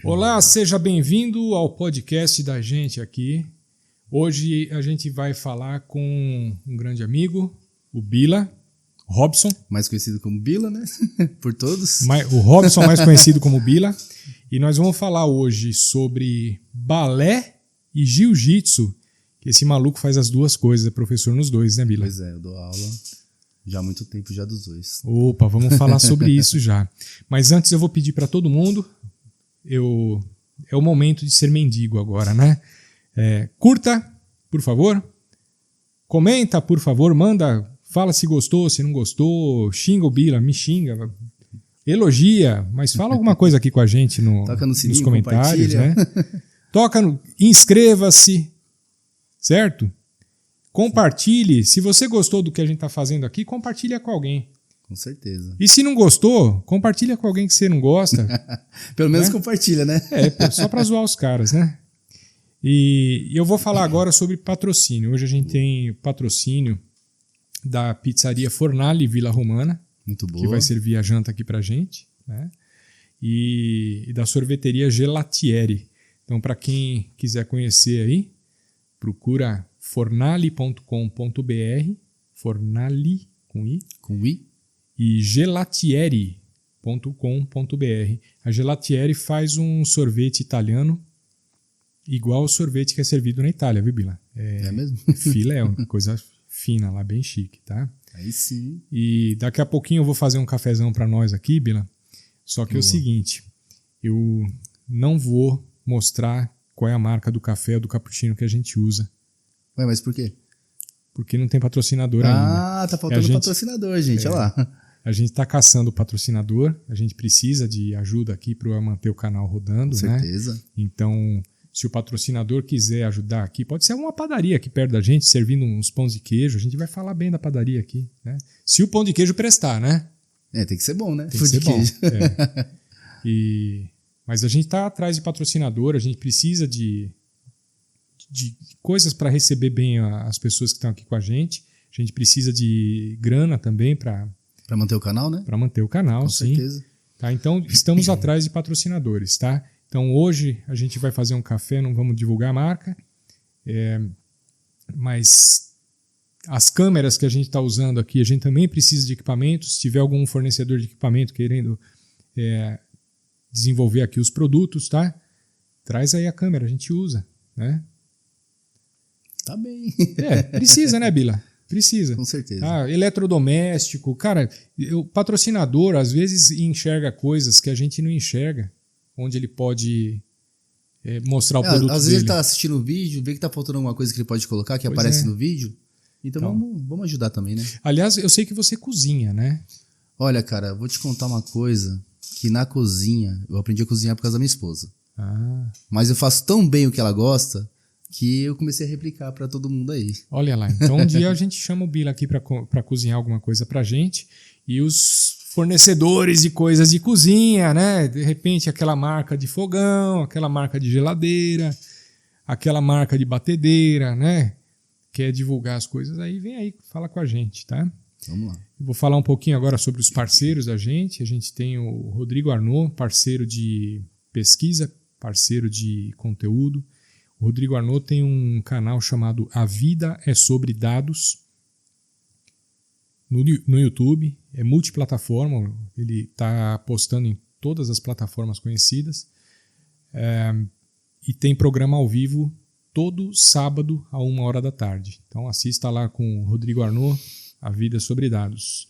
Olá, seja bem-vindo ao podcast da gente aqui. Hoje a gente vai falar com um grande amigo, o Bila, Robson. Mais conhecido como Bila, né? Por todos. O Robson, mais conhecido como Bila. E nós vamos falar hoje sobre balé e jiu-jitsu. Que esse maluco faz as duas coisas, é professor nos dois, né, Bila? Pois é, eu dou aula já há muito tempo já dos dois. Opa, vamos falar sobre isso já. Mas antes eu vou pedir para todo mundo, é o momento de ser mendigo agora, né? Curta, por favor. Comenta, por favor. Manda, fala se gostou, se não gostou. Xinga o Bila, me xinga. Elogia, mas fala alguma coisa aqui com a gente Toca no sininho, nos comentários, né? Inscreva-se, certo? Compartilhe. Se você gostou do que a gente está fazendo aqui, compartilha com alguém. Com certeza. E se não gostou, compartilha com alguém que você não gosta. Pelo menos compartilha, né? Só para zoar os caras, né? E eu vou falar agora sobre patrocínio. Hoje a gente tem patrocínio da pizzaria Fornali Vila Romana. Muito boa. Que vai servir a janta aqui pra gente, né? E da sorveteria Gelatieri. Então, para quem quiser conhecer aí, procura fornali.com.br, Fornali com I, e gelatieri.com.br. A Gelatieri faz um sorvete italiano igual ao sorvete que é servido na Itália, viu, Bila? É mesmo? Filé, uma coisa fina lá, bem chique, tá? Aí sim. E daqui a pouquinho eu vou fazer um cafezão para nós aqui, Bila. Só que é o seguinte, eu não vou mostrar qual é a marca do café ou do cappuccino que a gente usa. Ué, mas por quê? Porque não tem patrocinador ainda. Ah, tá faltando patrocinador, gente, olha lá. A gente está caçando o patrocinador, a gente precisa de ajuda aqui para manter o canal rodando, Com né? certeza. Então, se o patrocinador quiser ajudar aqui, pode ser uma padaria aqui perto da gente, servindo uns pães de queijo, a gente vai falar bem da padaria aqui, né? Se o pão de queijo prestar, né? Tem que ser bom, né? Tem que ser bom. Mas a gente está atrás de patrocinador, a gente precisa de coisas para receber bem as pessoas que estão aqui com a gente. A gente precisa de grana também para manter o canal, né? Para manter o canal, com sim. Certeza. Tá? Então, estamos atrás de patrocinadores, tá? Então, hoje a gente vai fazer um café, não vamos divulgar a marca, mas as câmeras que a gente está usando aqui, a gente também precisa de equipamento. Se tiver algum fornecedor de equipamento querendo desenvolver aqui os produtos, tá? Traz aí a câmera, a gente usa, né? Tá bem. Precisa, né, Bila? Precisa. Com certeza. Eletrodoméstico. Cara, o patrocinador às vezes enxerga coisas que a gente não enxerga, onde ele pode mostrar o produto dele. Às vezes ele tá assistindo o vídeo, vê que tá faltando alguma coisa que ele pode colocar, que aparece no vídeo. Então vamos ajudar também, né? Aliás, eu sei que você cozinha, né? Olha, cara, vou te contar uma coisa, que na cozinha, eu aprendi a cozinhar por causa da minha esposa. Mas eu faço tão bem o que ela gosta, que eu comecei a replicar para todo mundo aí. Olha lá, então um dia a gente chama o Bila aqui para cozinhar alguma coisa pra gente, e os fornecedores de coisas de cozinha, né? De repente aquela marca de fogão, aquela marca de geladeira, aquela marca de batedeira, né? Quer divulgar as coisas aí, vem aí, fala com a gente, tá? Vamos lá. Eu vou falar um pouquinho agora sobre os parceiros da gente. A gente tem o Rodrigo Arnaud, parceiro de pesquisa, parceiro de conteúdo. O Rodrigo Arnaud tem um canal chamado A Vida é Sobre Dados no YouTube. É multiplataforma, ele está postando em todas as plataformas conhecidas. E tem programa ao vivo todo sábado a 1h da tarde. Então assista lá com o Rodrigo Arnaud, A Vida é Sobre Dados.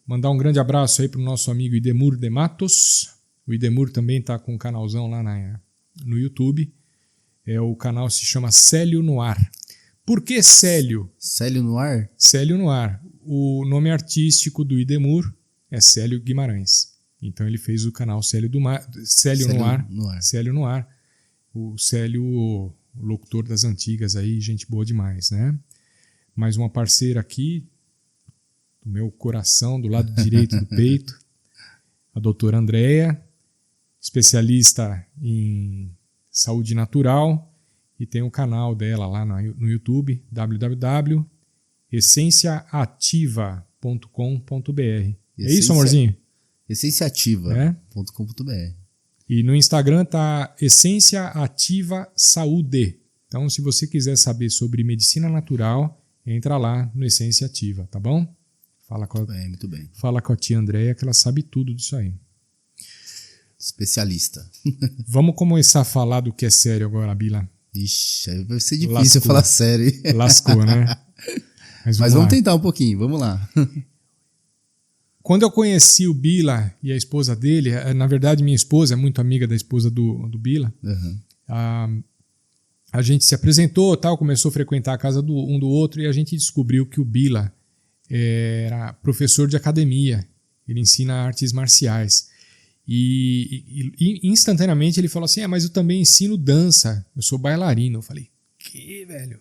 Mandar um grande abraço aí para o nosso amigo Idemur de Matos. O Idemur também está com um canalzão lá no YouTube. O canal se chama Célio Noir. Por que Célio? Célio Noir? Célio Noir. O nome artístico do Idemur é Célio Guimarães. Então ele fez o canal Célio Noir. Célio Noir. O Célio, o locutor das antigas aí, gente boa demais, né? Mais uma parceira aqui, do meu coração, do lado direito do peito, a doutora Andréia, especialista em saúde natural, e tem o canal dela lá no YouTube, www.essenciaativa.com.br. É isso, amorzinho? Essenciaativa.com.br. E no Instagram tá Essência Ativa Saúde. Então, se você quiser saber sobre medicina natural, entra lá no Essência Ativa, tá bom? Muito bem. Fala com a tia Andréia, que ela sabe tudo disso aí. Especialista. Vamos começar a falar do que é sério agora, Bila. Ixi, aí vai ser difícil falar sério. Lascou, né? Mas vamos tentar um pouquinho, vamos lá. Quando eu conheci o Bila e a esposa dele, na verdade minha esposa é muito amiga da esposa do Bila, a gente se apresentou, tal, começou a frequentar a casa um do outro e a gente descobriu que o Bila era professor de academia, ele ensina artes marciais. E instantaneamente ele falou assim, mas eu também ensino dança, eu sou bailarino. Eu falei, que velho?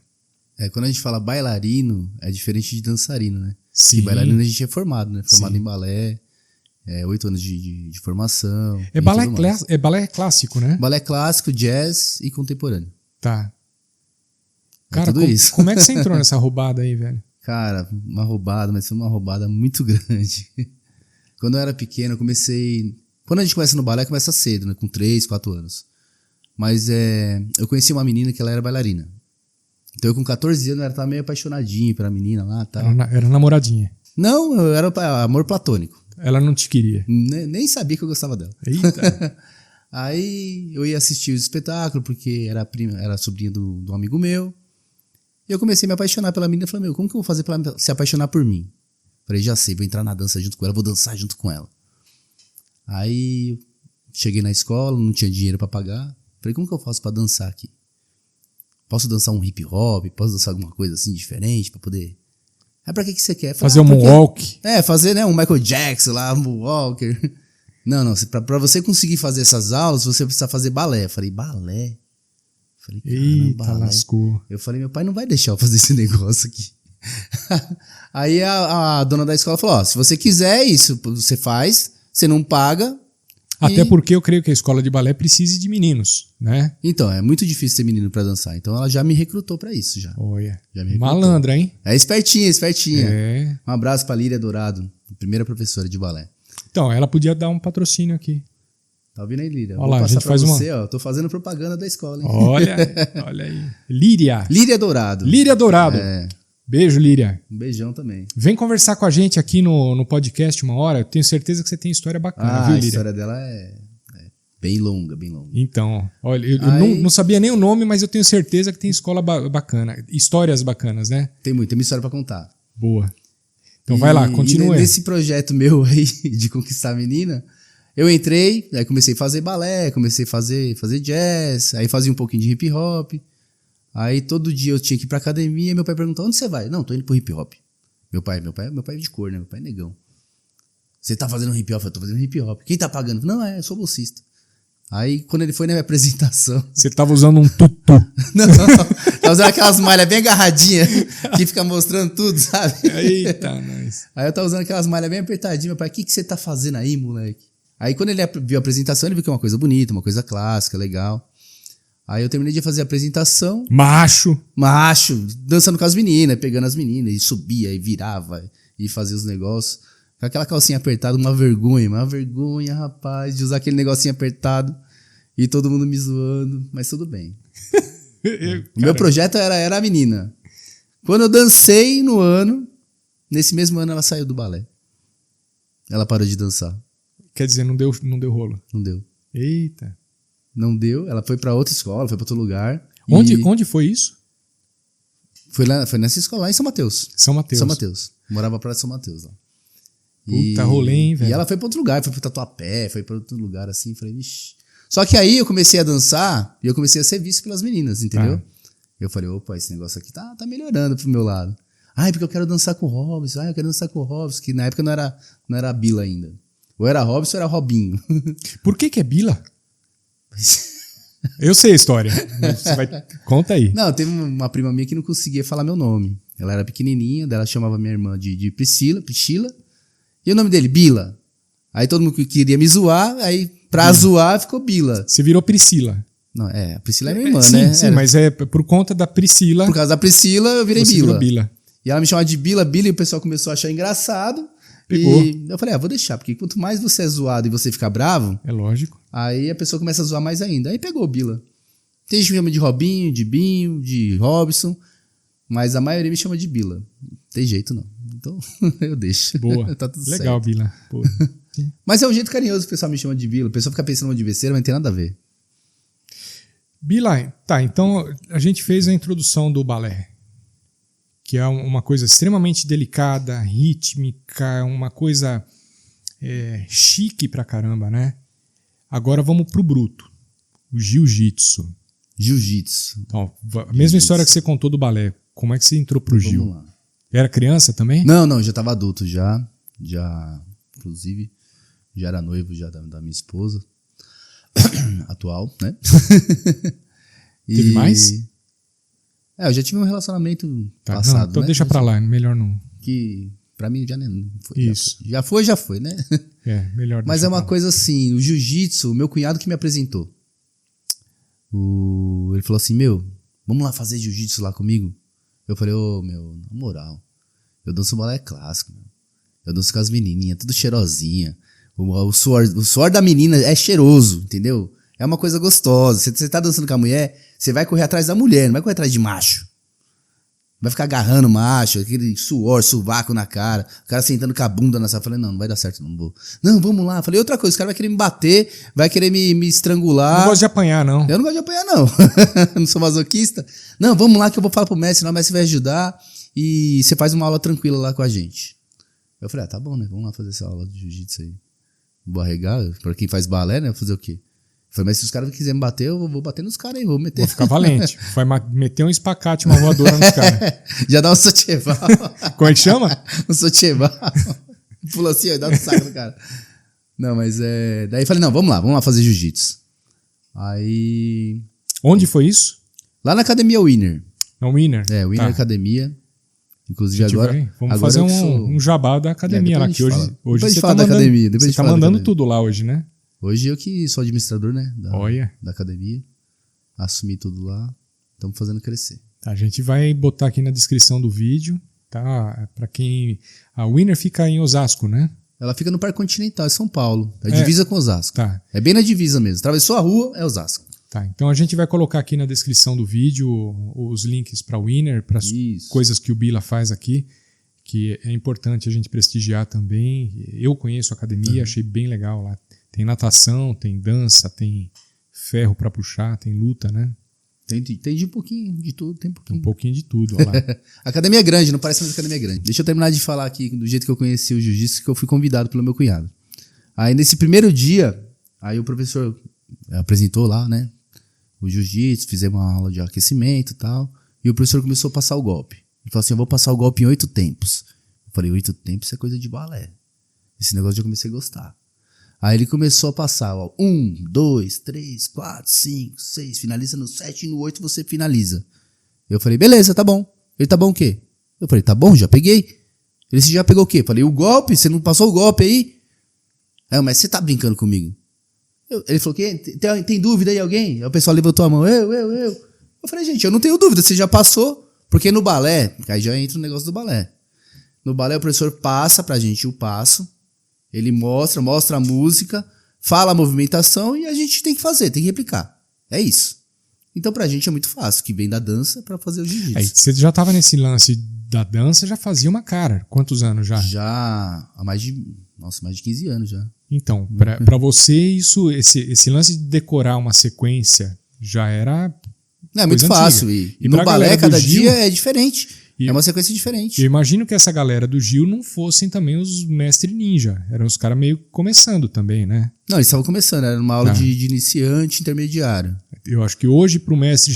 Quando a gente fala bailarino, é diferente de dançarino, né? Sim. E bailarino a gente é formado, né? Formado em balé, 8 anos de formação. É balé clássico, né? Balé clássico, jazz e contemporâneo. Tá. Cara, tudo isso. Como é que você entrou nessa roubada aí, velho? Cara, uma roubada, mas foi uma roubada muito grande. Quando eu era pequeno, eu comecei... Quando a gente começa no balé, começa cedo, né? Com 3, 4 anos. Mas eu conheci uma menina que ela era bailarina. Então eu com 14 anos, eu tava meio apaixonadinho pela menina lá. Tal. Era namoradinha? Não, eu era amor platônico. Ela não te queria? Nem sabia que eu gostava dela. Eita! Aí eu ia assistir o espetáculo, porque era sobrinha de um amigo meu. E eu comecei a me apaixonar pela menina. Eu falei, como que eu vou fazer pra ela se apaixonar por mim? Falei, já sei, vou entrar na dança junto com ela, vou dançar junto com ela. Aí cheguei na escola, não tinha dinheiro pra pagar. Falei, como que eu faço pra dançar aqui? Posso dançar um hip hop? Posso dançar alguma coisa assim diferente pra poder... Pra que você quer? Fazer um moonwalk? Fazer, né, um Michael Jackson lá, um moonwalker. Não, pra você conseguir fazer essas aulas, você precisa fazer balé. Eu falei, balé? Falei, eita, balé. Lascou. Eu falei, meu pai não vai deixar eu fazer esse negócio aqui. Aí a dona da escola falou, se você quiser isso, você faz, você não paga. Até porque eu creio que a escola de balé precise de meninos, né? Então, é muito difícil ter menino pra dançar. Então ela já me recrutou pra isso, já. Olha, já me malandra, hein? É espertinha. É. Um abraço pra Líria Dourado, primeira professora de balé. Então, ela podia dar um patrocínio aqui. Tá ouvindo aí, Líria? Olha lá, a gente faz você, ó. Tô fazendo propaganda da escola, hein? Olha aí. Líria Dourado. Beijo, Líria. Um beijão também. Vem conversar com a gente aqui no podcast uma hora. Eu tenho certeza que você tem história bacana, viu, Líria? A história dela é bem longa, bem longa. Então, olha, eu não sabia nem o nome, mas eu tenho certeza que tem escola bacana. Histórias bacanas, né? Tem uma história pra contar. Boa. Então vai lá, continua. E nesse projeto meu aí de conquistar a menina, eu entrei, aí comecei a fazer balé, comecei a fazer jazz, aí fazia um pouquinho de hip hop. Aí todo dia eu tinha que ir pra academia e meu pai perguntou, onde você vai? Não, tô indo pro hip hop. Meu pai é de cor, né? Meu pai é negão. Você tá fazendo hip hop? Eu tô fazendo hip hop. Quem tá pagando? Não, eu sou bolsista. Aí quando ele foi na minha apresentação... Você tava usando um tutu. Não, tava usando aquelas malhas bem agarradinhas, que fica mostrando tudo, sabe? Eita, nice. Aí eu tava usando aquelas malhas bem apertadinhas. Meu pai, o que você tá fazendo aí, moleque? Aí quando ele viu a apresentação, ele viu que é uma coisa bonita, uma coisa clássica, legal. Aí eu terminei de fazer a apresentação. Macho, dançando com as meninas, pegando as meninas, e subia, e virava, e fazia os negócios. Com aquela calcinha apertada, uma vergonha, rapaz, de usar aquele negocinho apertado, e todo mundo me zoando, mas tudo bem. O meu projeto era a menina. Quando eu dancei nesse mesmo ano ela saiu do balé. Ela parou de dançar. Quer dizer, não deu rolo? Não deu. Eita. Não deu, ela foi pra outra escola, foi pra outro lugar. Onde foi isso? Foi nessa escola, lá em São Mateus. São Mateus. Morava próximo de São Mateus lá. Puta, rolê, hein, velho? E ela foi pra outro lugar, foi pro Tatuapé, foi pra outro lugar assim, falei, vixi. Só que aí eu comecei a dançar e eu comecei a ser visto pelas meninas, entendeu? Eu falei, opa, esse negócio aqui tá melhorando pro meu lado. Porque eu quero dançar com o Robson, eu quero dançar com o Robson, que na época não era Bila ainda. Ou era Robson ou era Robinho. Por que é Bila? Eu sei a história. Conta aí. Não, teve uma prima minha que não conseguia falar meu nome. Ela era pequenininha, daí ela chamava minha irmã de Priscila. E o nome dele, Bila. Aí todo mundo queria me zoar, aí pra zoar ficou Bila. Você virou Priscila. Não, a Priscila é minha irmã, sim, né? Sim, mas é por conta da Priscila. Por causa da Priscila, eu virei Bila. E ela me chamava de Bila, e o pessoal começou a achar engraçado. Pegou. E eu falei, vou deixar, porque quanto mais você é zoado e você ficar bravo... É lógico. Aí a pessoa começa a zoar mais ainda. Aí pegou o Bila. Tem gente que me chama de Robinho, de Binho, de Robson, mas a maioria me chama de Bila. Não tem jeito, não. Então, eu deixo. Boa. Tá tudo Legal, certo. Bila. Mas é um jeito carinhoso que o pessoal me chama de Bila. O pessoal fica pensando de besteira, mas não tem nada a ver. Bila, tá, então a gente fez a introdução do balé, que é uma coisa extremamente delicada, rítmica, uma coisa chique pra caramba, né? Agora vamos pro bruto, o jiu-jitsu. Jiu-jitsu. Então, a mesma história que você contou do balé, como é que você entrou pro Gil? Vamos lá. Era criança também? Não, já tava adulto já, inclusive, já era noivo já da minha esposa. Atual, né? Teve mais? Eu já tive um relacionamento Tá, passado, não, então né? deixa pra lá, melhor não. Que pra mim já nem foi. Isso. Já foi, né? Melhor Mas deixar é uma pra lá. coisa assim, o jiu-jitsu, o meu cunhado que me apresentou. Ele falou assim, vamos lá fazer jiu-jitsu lá comigo? Eu falei, na moral, eu danço balé clássico, meu. Eu danço com as menininhas, tudo cheirosinha. O suor da menina é cheiroso, entendeu? É uma coisa gostosa. Você tá dançando com a mulher, você vai correr atrás da mulher, não vai correr atrás de macho. Vai ficar agarrando macho, aquele suor, sovaco na cara, o cara sentando com a bunda na sala. Eu falei, não vai dar certo, não vou. Não, vamos lá. Eu falei, outra coisa, o cara vai querer me bater, vai querer me estrangular. Não gosto de apanhar, não. Eu não gosto de apanhar, não. Não sou masoquista. Não, vamos lá que eu vou falar pro mestre, não, o mestre vai ajudar e você faz uma aula tranquila lá com a gente. Eu falei, tá bom, né? Vamos lá fazer essa aula de jiu-jitsu aí. Vou arregar, pra quem faz balé, né? Fazer o quê? Eu falei, mas se os caras quiserem me bater, eu vou bater nos caras aí, vou meter. Vou ficar valente. Vai meter um espacate, uma voadora nos caras. Já dá um socheval. Como é que chama? Um socheval. Pula assim, ó, dá um saco no cara. Não, mas daí eu falei, não, vamos lá fazer jiu-jitsu. Aí... Onde foi isso? Lá na Academia Winner. Na Winner? Winner Academia. Inclusive agora... Vamos agora fazer um jabá da academia lá, que hoje você tá mandando, academia, você tá mandando tudo lá hoje, né? Hoje eu que sou administrador, né? Olha. Da academia. Assumi tudo lá. Estamos fazendo crescer. Tá, a gente vai botar aqui na descrição do vídeo, tá? Pra quem... A Winner fica em Osasco, né? Ela fica no Parque Continental, em São Paulo. É divisa com Osasco. Tá. É bem na divisa mesmo. Atravessou a rua, é Osasco. Tá, então a gente vai colocar aqui na descrição do vídeo os links para Winner, para as coisas que o Bila faz aqui, que é importante a gente prestigiar também. Eu conheço a academia, achei bem legal lá. Tem natação, tem dança, tem ferro para puxar, tem luta, né? Tem de pouquinho, de tudo, tem pouquinho. Um pouquinho de tudo, olha lá. A academia é grande, não parece mais academia grande. Deixa eu terminar de falar aqui do jeito que eu conheci o jiu-jitsu, que eu fui convidado pelo meu cunhado. Aí nesse primeiro dia, aí o professor apresentou lá, né? O jiu-jitsu, fizemos uma aula de aquecimento e tal. E o professor começou a passar o golpe. Ele falou assim, eu vou passar o golpe em 8 tempos. Eu falei, 8 tempos é coisa de balé. Esse negócio eu já comecei a gostar. Aí ele começou a passar, 1, 2, 3, 4, 5, 6, finaliza no 7 e no 8 você finaliza. Eu falei, beleza, tá bom. Ele, tá bom o quê? Eu falei, tá bom, já peguei. Ele, você já pegou o quê? Eu falei, o golpe, você não passou o golpe aí? Aí, mas você tá brincando comigo? Ele falou, tem dúvida aí alguém? Aí o pessoal levantou a mão, eu. Eu falei, gente, eu não tenho dúvida, você já passou. Porque no balé, aí já entra o negócio do balé. No balé o professor passa pra gente o passo, ele mostra a música, fala a movimentação e a gente tem que fazer, tem que replicar. É isso. Então pra gente é muito fácil, que vem da dança pra fazer o jiu-jitsu. Aí você já tava nesse lance da dança, já fazia uma cara. Quantos anos já? Já há mais de 15 anos já. Então, pra você, esse lance de decorar uma sequência já era... É muito fácil. E no balé, cada dia é diferente. É uma sequência diferente. Eu imagino que essa galera do Gil não fossem também os mestres ninja. Eram os caras meio começando também, né? Não, eles estavam começando. Era uma aula de iniciante, intermediário. Eu acho que hoje pro mestre...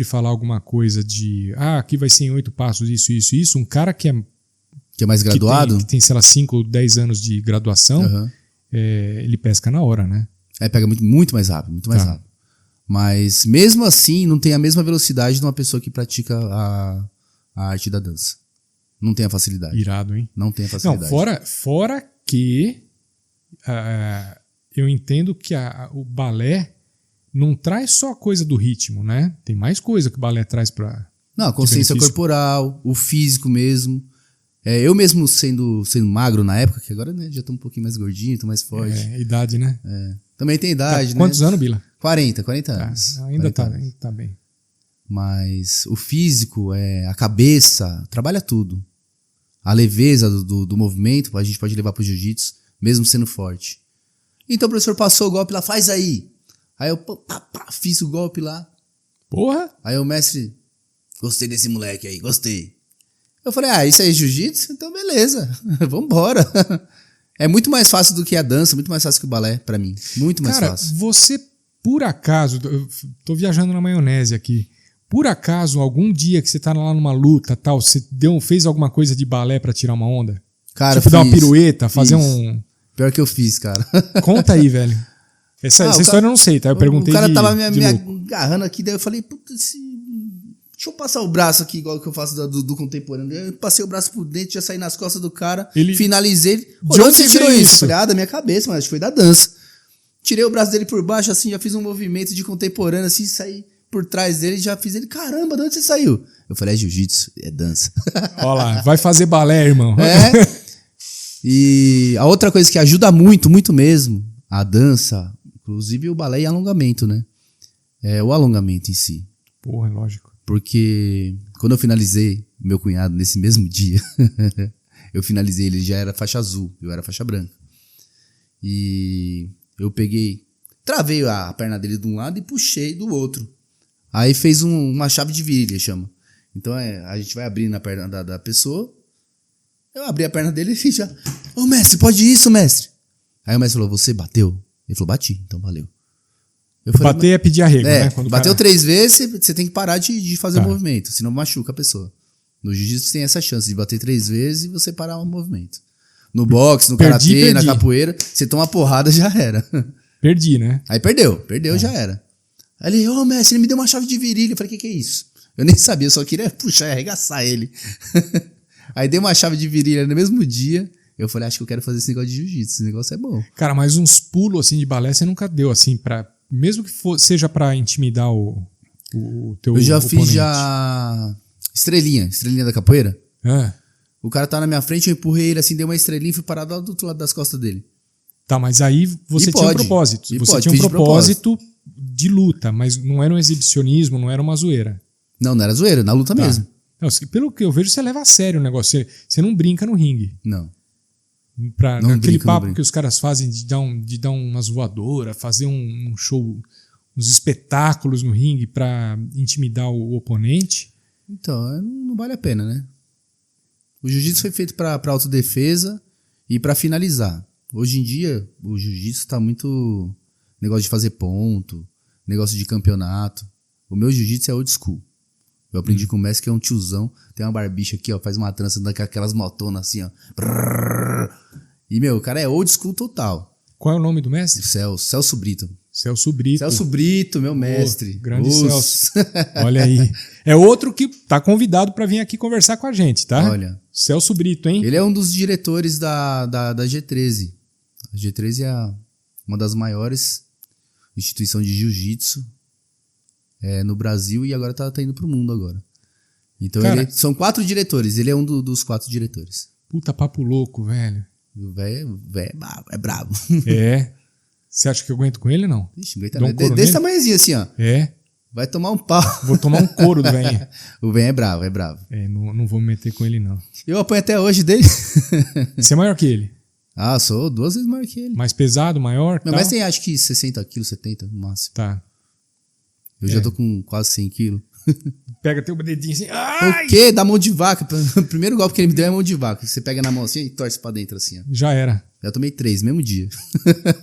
falar alguma coisa de... aqui vai ser em 8 passos, isso. Um cara que é mais graduado? Que tem, sei lá, 5 ou 10 anos de graduação, ele pesca na hora, né? Pega muito mais rápido, muito mais rápido. Mas mesmo assim, não tem a mesma velocidade de uma pessoa que pratica a arte da dança. Não tem a facilidade. Irado, hein? Não tem a facilidade. Não, fora que eu entendo que o balé não traz só a coisa do ritmo, né? Tem mais coisa que o balé traz para... Não, a consciência corporal, o físico mesmo. Eu mesmo sendo magro na época, que agora né, já tô um pouquinho mais gordinho, tô mais forte. Idade, né? Também tem idade, né? Quantos anos, Bila? 40 anos. Ainda 40 anos. tá bem. Mas o físico, a cabeça, trabalha tudo. A leveza do movimento, a gente pode levar pro jiu-jitsu, mesmo sendo forte. Então o professor passou o golpe lá, faz aí. Aí eu fiz o golpe lá. Porra! Aí o mestre, gostei desse moleque aí, gostei. Eu falei, isso aí é jiu-jitsu? Então beleza, vambora. É muito mais fácil do que a dança, muito mais fácil que o balé pra mim. Muito mais fácil. Cara, você, por acaso, eu tô viajando na maionese aqui, por acaso, algum dia que você tá lá numa luta tal, você fez alguma coisa de balé pra tirar uma onda? Cara, tipo, dar uma pirueta, fazer um... Pior que eu fiz, cara. Conta aí, velho. Essa história eu não sei, tá? Eu perguntei. O cara tava me agarrando aqui, daí eu falei, puta, deixa eu passar o braço aqui, igual que eu faço do contemporâneo. Eu passei o braço por dentro, já saí nas costas do cara, finalizei. De onde você tirou isso? Eu falei, da minha cabeça, mas acho que foi da dança. Tirei o braço dele por baixo, assim, já fiz um movimento de contemporâneo, assim, saí por trás dele, já fiz ele, caramba, de onde você saiu? Eu falei, jiu-jitsu, é dança. Olha lá, vai fazer balé, irmão. E a outra coisa que ajuda muito, muito mesmo, a dança, inclusive o balé e alongamento, né? É o alongamento em si. Porra, lógico. Porque quando eu finalizei meu cunhado nesse mesmo dia, eu finalizei, ele já era faixa azul, eu era faixa branca. E eu travei a perna dele de um lado e puxei do outro. Aí fez uma chave de virilha, chama. Então a gente vai abrindo a perna da pessoa. Eu abri a perna dele e já... Ô mestre, pode isso, mestre? Aí o mestre falou, você bateu? Ele falou, bati, então valeu. Eu falei, bater é pedir arrego, né? Quando bateu 3 vezes, você tem que parar de fazer o movimento, senão machuca a pessoa. No jiu-jitsu tem essa chance de bater 3 vezes e você parar o movimento. No boxe, no karatê, na capoeira, você toma uma porrada, já era. Perdi, né? Aí perdeu, já era. Aí ele, mestre, ele me deu uma chave de virilha. Eu falei, que é isso? Eu nem sabia, eu só queria puxar e arregaçar ele. Aí dei uma chave de virilha no mesmo dia. Eu falei, acho que eu quero fazer esse negócio de jiu-jitsu, esse negócio é bom. Cara, mas uns pulos assim de balé você nunca deu, assim, mesmo que seja pra intimidar o teu Eu já oponente. fiz estrelinha da capoeira. O cara tá na minha frente, eu empurrei ele assim, dei uma estrelinha e fui parar do outro lado das costas dele. Tá, mas aí você tinha um propósito. Você tinha um propósito de luta, mas não era um exibicionismo, não era uma zoeira. Não era zoeira, na luta mesmo. Não, pelo que eu vejo, você leva a sério o negócio. Você não brinca no ringue. Não. Aquele papo que os caras fazem de dar umas voadoras, fazer um show, uns espetáculos no ringue pra intimidar o oponente. Então, não vale a pena, né? O jiu-jitsu foi feito pra autodefesa e pra finalizar. Hoje em dia, o jiu-jitsu tá muito negócio de fazer ponto, negócio de campeonato. O meu jiu-jitsu é old school. Eu aprendi com o mestre que é um tiozão, tem uma barbicha aqui, ó, faz uma trança daquelas motonas assim, ó. E, o cara é old school total. Qual é o nome do mestre? Celso Brito. Celso Brito, meu mestre. Grande Celso. Olha aí. É outro que tá convidado para vir aqui conversar com a gente, tá? Olha. Celso Brito, hein? Ele é um dos diretores da G13. A G13 é uma das maiores instituições de jiu-jitsu no Brasil e agora tá indo pro mundo agora. Então, são 4 diretores. Ele é um dos 4 diretores. Puta papo louco, velho. O velho é brabo. É. Você acha que eu aguento com ele ou não? Ixi, aguenta desse tamanhozinho assim, ó. É. Vai tomar um pau. Vou tomar um couro do velho. O velho é bravo. Não vou me meter com ele, não. Eu apanho até hoje dele. Você é maior que ele? Sou 2 vezes maior que ele. Mais pesado, maior? Meu mestre tem acho que 60 quilos, 70 no máximo. Tá. Eu já tô com quase 100 quilos. Pega teu dedinho assim. Ai! O quê? Dá mão de vaca. O primeiro golpe que ele me deu é mão de vaca. Você pega na mão assim e torce pra dentro assim, ó. Já era. Já tomei 3, mesmo dia.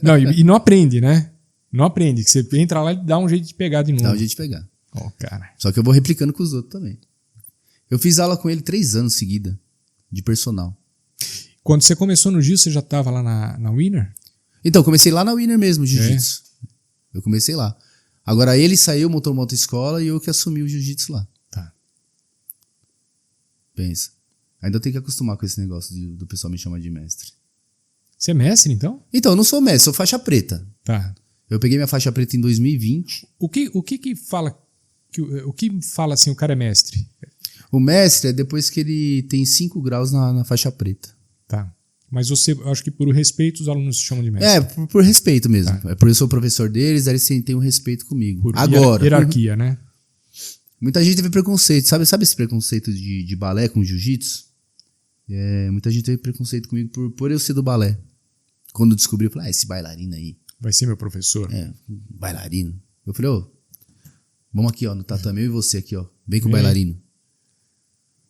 Não, e não aprende, né? Não aprende. Que você entra lá e dá um jeito de pegar de novo. Dá um jeito de pegar. Cara. Só que eu vou replicando com os outros também. Eu fiz aula com ele 3 anos seguida, de personal. Quando você começou no Jiu, você já tava lá na Winner? Então, comecei lá na Winner mesmo, jiu-jitsu. Eu comecei lá. Agora ele saiu, montou uma outra escola e eu que assumi o jiu-jitsu lá. Tá. Pensa. Ainda tem que acostumar com esse negócio do pessoal me chamar de mestre. Você é mestre, então? Então, eu não sou mestre, sou faixa preta. Tá. Eu peguei minha faixa preta em 2020. O que fala assim, o cara é mestre? O mestre é depois que ele tem 5 graus na faixa preta. Tá. Mas você, acho que por respeito, os alunos se chamam de mestre. Por respeito mesmo. Tá. É por eu sou professor deles, eles têm um respeito comigo. Por agora. Hierarquia, né? Muita gente teve preconceito. Sabe esse preconceito de balé com jiu-jitsu? Muita gente teve preconceito comigo por eu ser do balé. Quando descobri, eu falei, esse bailarino aí. Vai ser meu professor. Bailarino. Eu falei, vamos aqui, no tatame, eu e você aqui, Vem com o bailarino.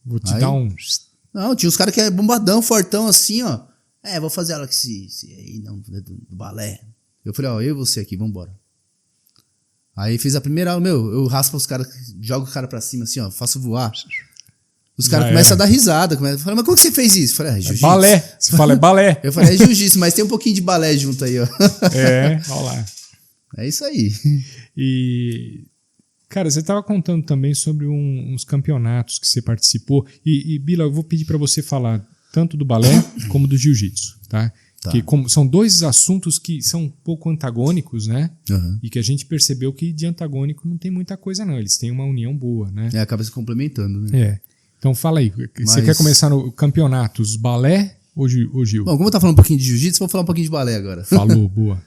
Vou te dar um... Não, tinha uns caras que é bombadão, fortão, assim, vou fazer aula com esse aí, não, do balé. Eu falei, eu e você aqui, vambora. Aí fiz a primeira aula, eu raspo os caras, jogo o cara pra cima, assim, faço voar. Os caras começam a dar risada. Eu falei, mas como que você fez isso? Eu falei, jiu-jitsu. Balé. Você fala, é balé. Eu falei, jiu-jitsu, mas tem um pouquinho de balé junto aí, olha lá. É isso aí. E... Cara, você estava contando também sobre uns campeonatos que você participou. E Bila, eu vou pedir para você falar tanto do balé como do jiu-jitsu, tá? Que são dois assuntos que são um pouco antagônicos, né? Uhum. E que a gente percebeu que de antagônico não tem muita coisa, não. Eles têm uma união boa, né? Acaba se complementando, né? Então fala aí. Você quer começar no campeonatos balé ou Gil? Bom, como eu tava falando um pouquinho de jiu-jitsu, vou falar um pouquinho de balé agora. Falou, boa.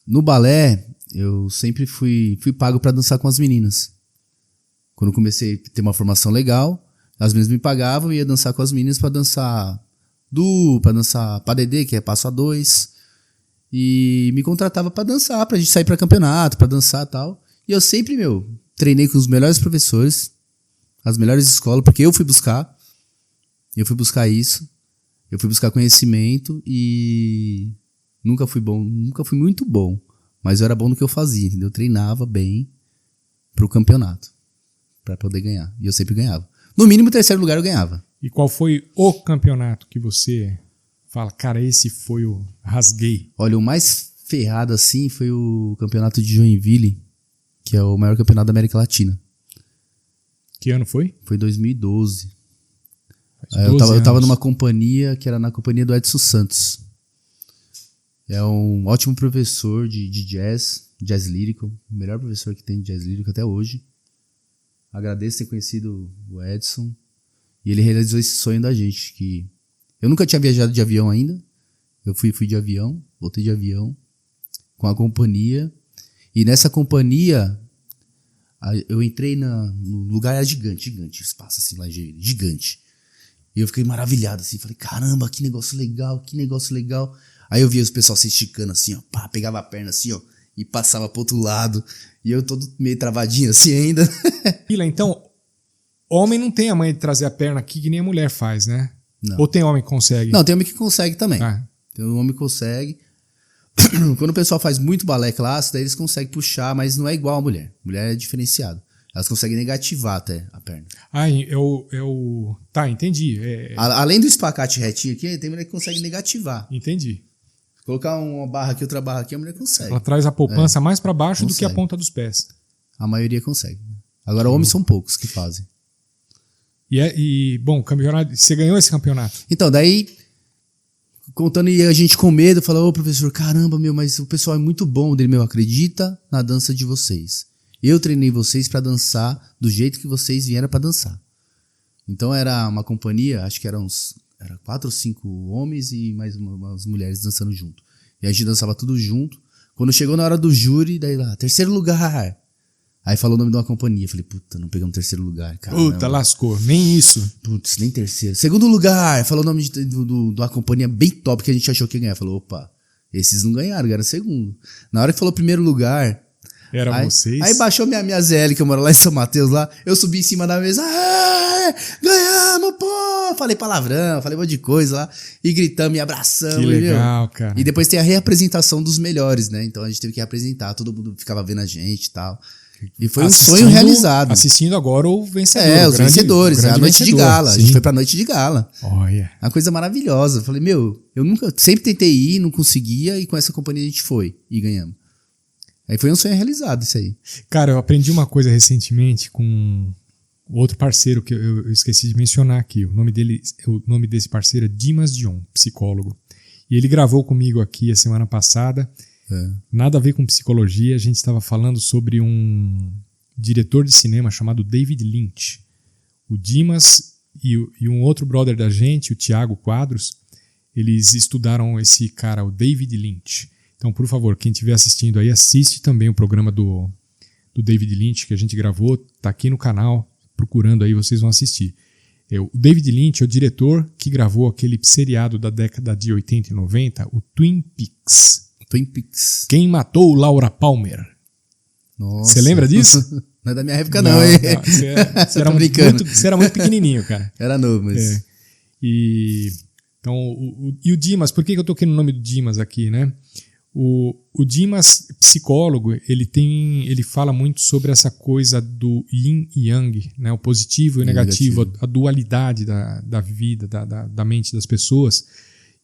No balé, eu sempre fui pago para dançar com as meninas. Quando eu comecei a ter uma formação legal, as meninas me pagavam e ia dançar com as meninas para dançar para dançar padedê, que é passo a 2. E me contratava para dançar, pra gente sair para campeonato, para dançar e tal. E eu sempre, treinei com os melhores professores, as melhores escolas, porque eu fui buscar isso. Eu fui buscar conhecimento e nunca fui muito bom. Mas eu era bom no que eu fazia, entendeu? Eu treinava bem pro campeonato, pra poder ganhar. E eu sempre ganhava. No mínimo, 3º lugar eu ganhava. E qual foi o campeonato que você fala, cara, esse foi o rasguei? Olha, o mais ferrado assim foi o campeonato de Joinville, que é o maior campeonato da América Latina. Que ano foi? Foi 2012. Eu tava numa companhia, que era na companhia do Edson Santos. É um ótimo professor de jazz lírico, o melhor professor que tem de jazz lírico até hoje. Agradeço ter conhecido o Edson. E ele realizou esse sonho da gente, que eu nunca tinha viajado de avião ainda. Eu fui de avião, voltei de avião com a companhia. E nessa companhia, eu entrei no lugar, era gigante, espaço assim lá, gigante. E eu fiquei maravilhado assim, falei, caramba, que negócio legal. Aí eu via os pessoal se esticando assim, pegava a perna assim, e passava pro outro lado. E eu todo meio travadinho assim ainda. Então, homem não tem a manha de trazer a perna aqui que nem a mulher faz, né? Não. Ou tem homem que consegue? Não, tem homem que consegue também. Tem um homem que consegue. Quando o pessoal faz muito balé clássico, daí eles conseguem puxar, mas não é igual a mulher. Mulher é diferenciado. Elas conseguem negativar até a perna. Tá, entendi. Além do espacate retinho aqui, tem mulher que consegue negativar. Entendi. Colocar uma barra aqui, outra barra aqui, a mulher consegue. Ela traz a poupança mais para baixo do que a ponta dos pés. A maioria consegue. Agora, homens são poucos que fazem. Bom, campeonato, você ganhou esse campeonato? Então, daí, contando e a gente com medo, falou, professor, caramba, mas o pessoal é muito bom. Dele, acredita na dança de vocês. Eu treinei vocês para dançar do jeito que vocês vieram para dançar. Então, era uma companhia, acho que era 4 ou 5 homens e mais umas mulheres dançando junto. E a gente dançava tudo junto. Quando chegou na hora do júri, daí lá, 3º lugar. Aí falou o nome de uma companhia. Falei, puta, não pegamos 3º lugar, cara. Puta, lascou. Nem isso. Putz, nem 3º. 2º lugar. Falou o nome de uma companhia bem top que a gente achou que ia ganhar. Falou, opa, esses não ganharam, ganharam 2º. Na hora que falou 1º lugar... Era vocês? Aí baixou minha ZL, que eu moro lá em São Mateus, lá. Eu subi em cima da mesa. Ganhamos, pô! Falei palavrão, falei um monte de coisa lá. E gritamos e abraçamos. Que legal, cara. E depois tem a reapresentação dos melhores, né? Então a gente teve que reapresentar. Todo mundo ficava vendo a gente e tal. E foi um sonho realizado. Assistindo agora o vencedor. Os vencedores. A noite de gala. Sim. A gente foi pra noite de gala. Olha. Uma coisa maravilhosa. Eu falei, eu sempre tentei ir, não conseguia. E com essa companhia a gente foi e ganhamos. Aí foi um sonho realizado isso aí. Cara, eu aprendi uma coisa recentemente com outro parceiro que eu esqueci de mencionar aqui. O nome desse parceiro é Dimas Dion, psicólogo. E ele gravou comigo aqui a semana passada. Nada a ver com psicologia. A gente estava falando sobre um diretor de cinema chamado David Lynch. O Dimas e um outro brother da gente, o Thiago Quadros, eles estudaram esse cara, o David Lynch. Então, por favor, quem estiver assistindo aí, assiste também o programa do David Lynch que a gente gravou, tá aqui no canal, procurando aí, vocês vão assistir. O David Lynch é o diretor que gravou aquele seriado da década de 80 e 90, o Twin Peaks. Twin Peaks. Quem matou Laura Palmer? Nossa. Você lembra disso? Não é da minha época não, hein? Você era muito pequenininho, cara. Era novo, mas... Então, e o Dimas, por que eu toquei no nome do Dimas aqui, né? O Dimas, psicólogo, ele fala muito sobre essa coisa do yin e yang, né? O positivo e o negativo, a dualidade da vida, da mente das pessoas.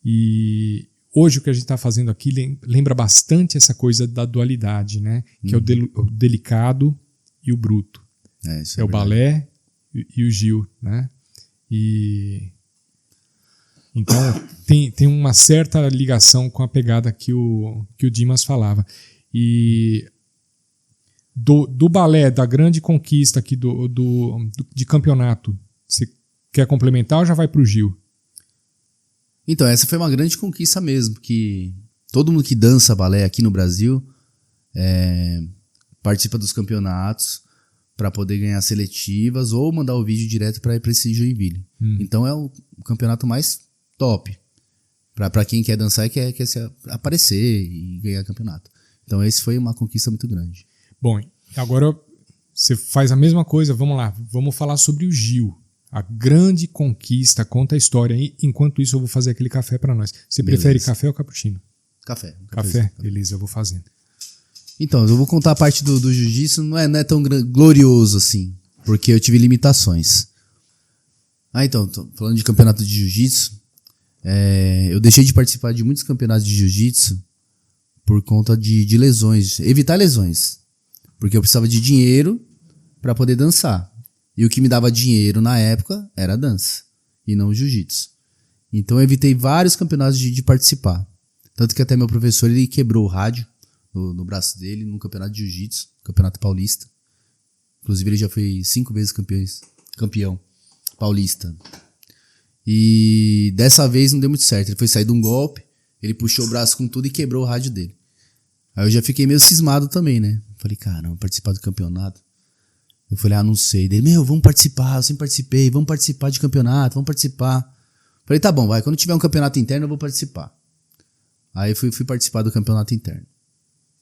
E hoje o que a gente está fazendo aqui lembra bastante essa coisa da dualidade, né? Que é o delicado e o bruto. Isso é o balé e o Gil, né? Então tem uma certa ligação com a pegada que o Dimas falava. E do balé, da grande conquista aqui de campeonato, você quer complementar ou já vai para o Gil? Então, essa foi uma grande conquista mesmo, porque todo mundo que dança balé aqui no Brasil participa dos campeonatos para poder ganhar seletivas ou mandar o vídeo direto para esse Joinville. Então é o campeonato mais top. Para quem quer dançar e quer aparecer e ganhar campeonato. Então esse foi uma conquista muito grande. Bom, agora você faz a mesma coisa, vamos lá, vamos falar sobre o Gil. A grande conquista, conta a história aí. Enquanto isso eu vou fazer aquele café para nós. Você prefere café ou cappuccino? Café. Café? Beleza, eu vou fazendo. Então, eu vou contar a parte do jiu-jitsu, não é tão glorioso assim, porque eu tive limitações. Então, falando de campeonato de jiu-jitsu, eu deixei de participar de muitos campeonatos de jiu-jitsu por conta de lesões, evitar lesões, porque eu precisava de dinheiro para poder dançar. E o que me dava dinheiro na época era a dança, e não o jiu-jitsu. Então eu evitei vários campeonatos de participar. Tanto que até meu professor ele quebrou o rádio no braço dele, num campeonato de jiu-jitsu, campeonato paulista. Inclusive ele já foi 5 vezes campeão paulista. E dessa vez não deu muito certo. Ele foi sair de um golpe, ele puxou o braço com tudo e quebrou o rádio dele. Aí eu já fiquei meio cismado também, né? Falei, caramba, participar do campeonato. Eu falei, não sei. Dele, vamos participar, eu sempre participei, vamos participar de campeonato, vamos participar. Falei, tá bom, vai, quando tiver um campeonato interno eu vou participar. Aí fui participar do campeonato interno.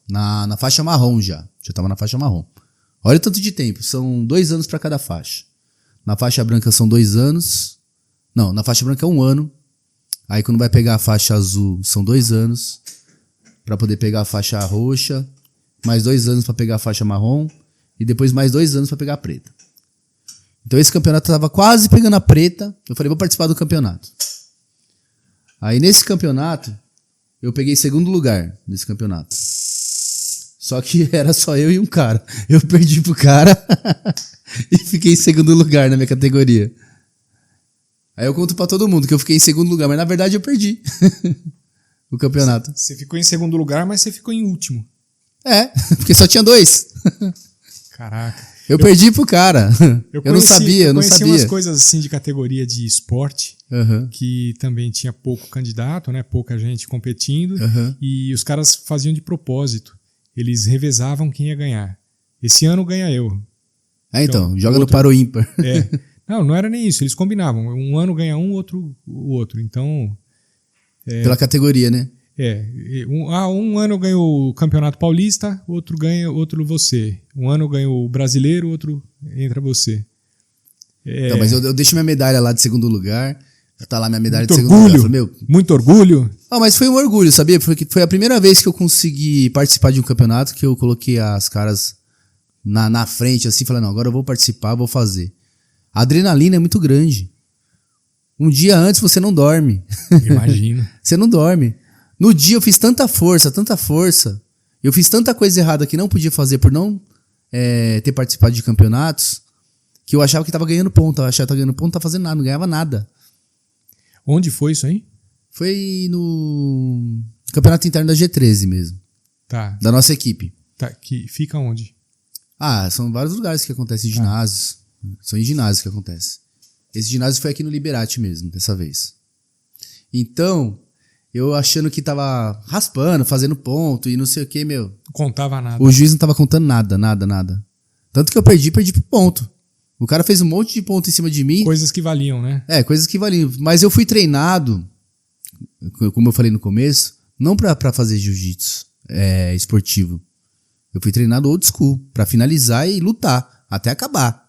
Na faixa marrom já tava na faixa marrom. Olha o tanto de tempo, são 2 anos para cada faixa. Na faixa branca são 2 anos. Não, na faixa branca é 1 ano. Aí quando vai pegar a faixa azul são 2 anos. Para poder pegar a faixa roxa. Mais 2 anos para pegar a faixa marrom. E depois mais 2 anos para pegar a preta. Então esse campeonato tava quase pegando a preta. Eu falei, vou participar do campeonato. Aí nesse campeonato, eu peguei 2º lugar nesse campeonato. Só que era só eu e um cara. Eu perdi pro cara e fiquei em 2º lugar na minha categoria. Aí eu conto pra todo mundo que eu fiquei em 2º lugar, mas na verdade eu perdi o campeonato. Você ficou em 2º lugar, mas você ficou em último. Porque só tinha 2. Caraca. Eu perdi pro cara. Eu não sabia. Eu conheci umas coisas assim de categoria de esporte, que também tinha pouco candidato, né? Pouca gente competindo, e os caras faziam de propósito. Eles revezavam quem ia ganhar. Esse ano ganha eu. Então joga no par ou ímpar. Não era nem isso. Eles combinavam. Um ano ganha um, outro o outro. Então... Pela categoria, né? Um ano eu ganho o Campeonato Paulista, outro ganha outro você. Um ano eu ganho o Brasileiro, outro entra você. Não, mas eu deixo minha medalha lá de 2º lugar. Tá lá minha medalha muito de 2º lugar. Falei, muito orgulho. Mas foi um orgulho, sabia? Porque foi a primeira vez que eu consegui participar de um campeonato que eu coloquei as caras na frente, assim, falando, não, agora eu vou participar, vou fazer. A adrenalina é muito grande. Um dia antes você não dorme. Imagina. Você não dorme. No dia eu fiz tanta força. Eu fiz tanta coisa errada que não podia fazer por não ter participado de campeonatos, que eu achava que tava ganhando ponto. Eu achava que tava ganhando ponto, não tava fazendo nada, não ganhava nada. Onde foi isso aí? Foi no campeonato interno da G13 mesmo. Tá. Da nossa equipe. Tá, que fica onde? São vários lugares que acontecem em ginásios. São em ginásio que acontece. Esse ginásio foi aqui no Liberati mesmo, dessa vez. Então, eu achando que tava raspando, fazendo ponto e não sei o que, meu. Não contava nada. O juiz não tava contando nada. Tanto que eu perdi pro ponto. O cara fez um monte de ponto em cima de mim. Coisas que valiam, né? Coisas que valiam. Mas eu fui treinado, como eu falei no começo, não pra fazer jiu-jitsu esportivo. Eu fui treinado old school, pra finalizar e lutar, até acabar.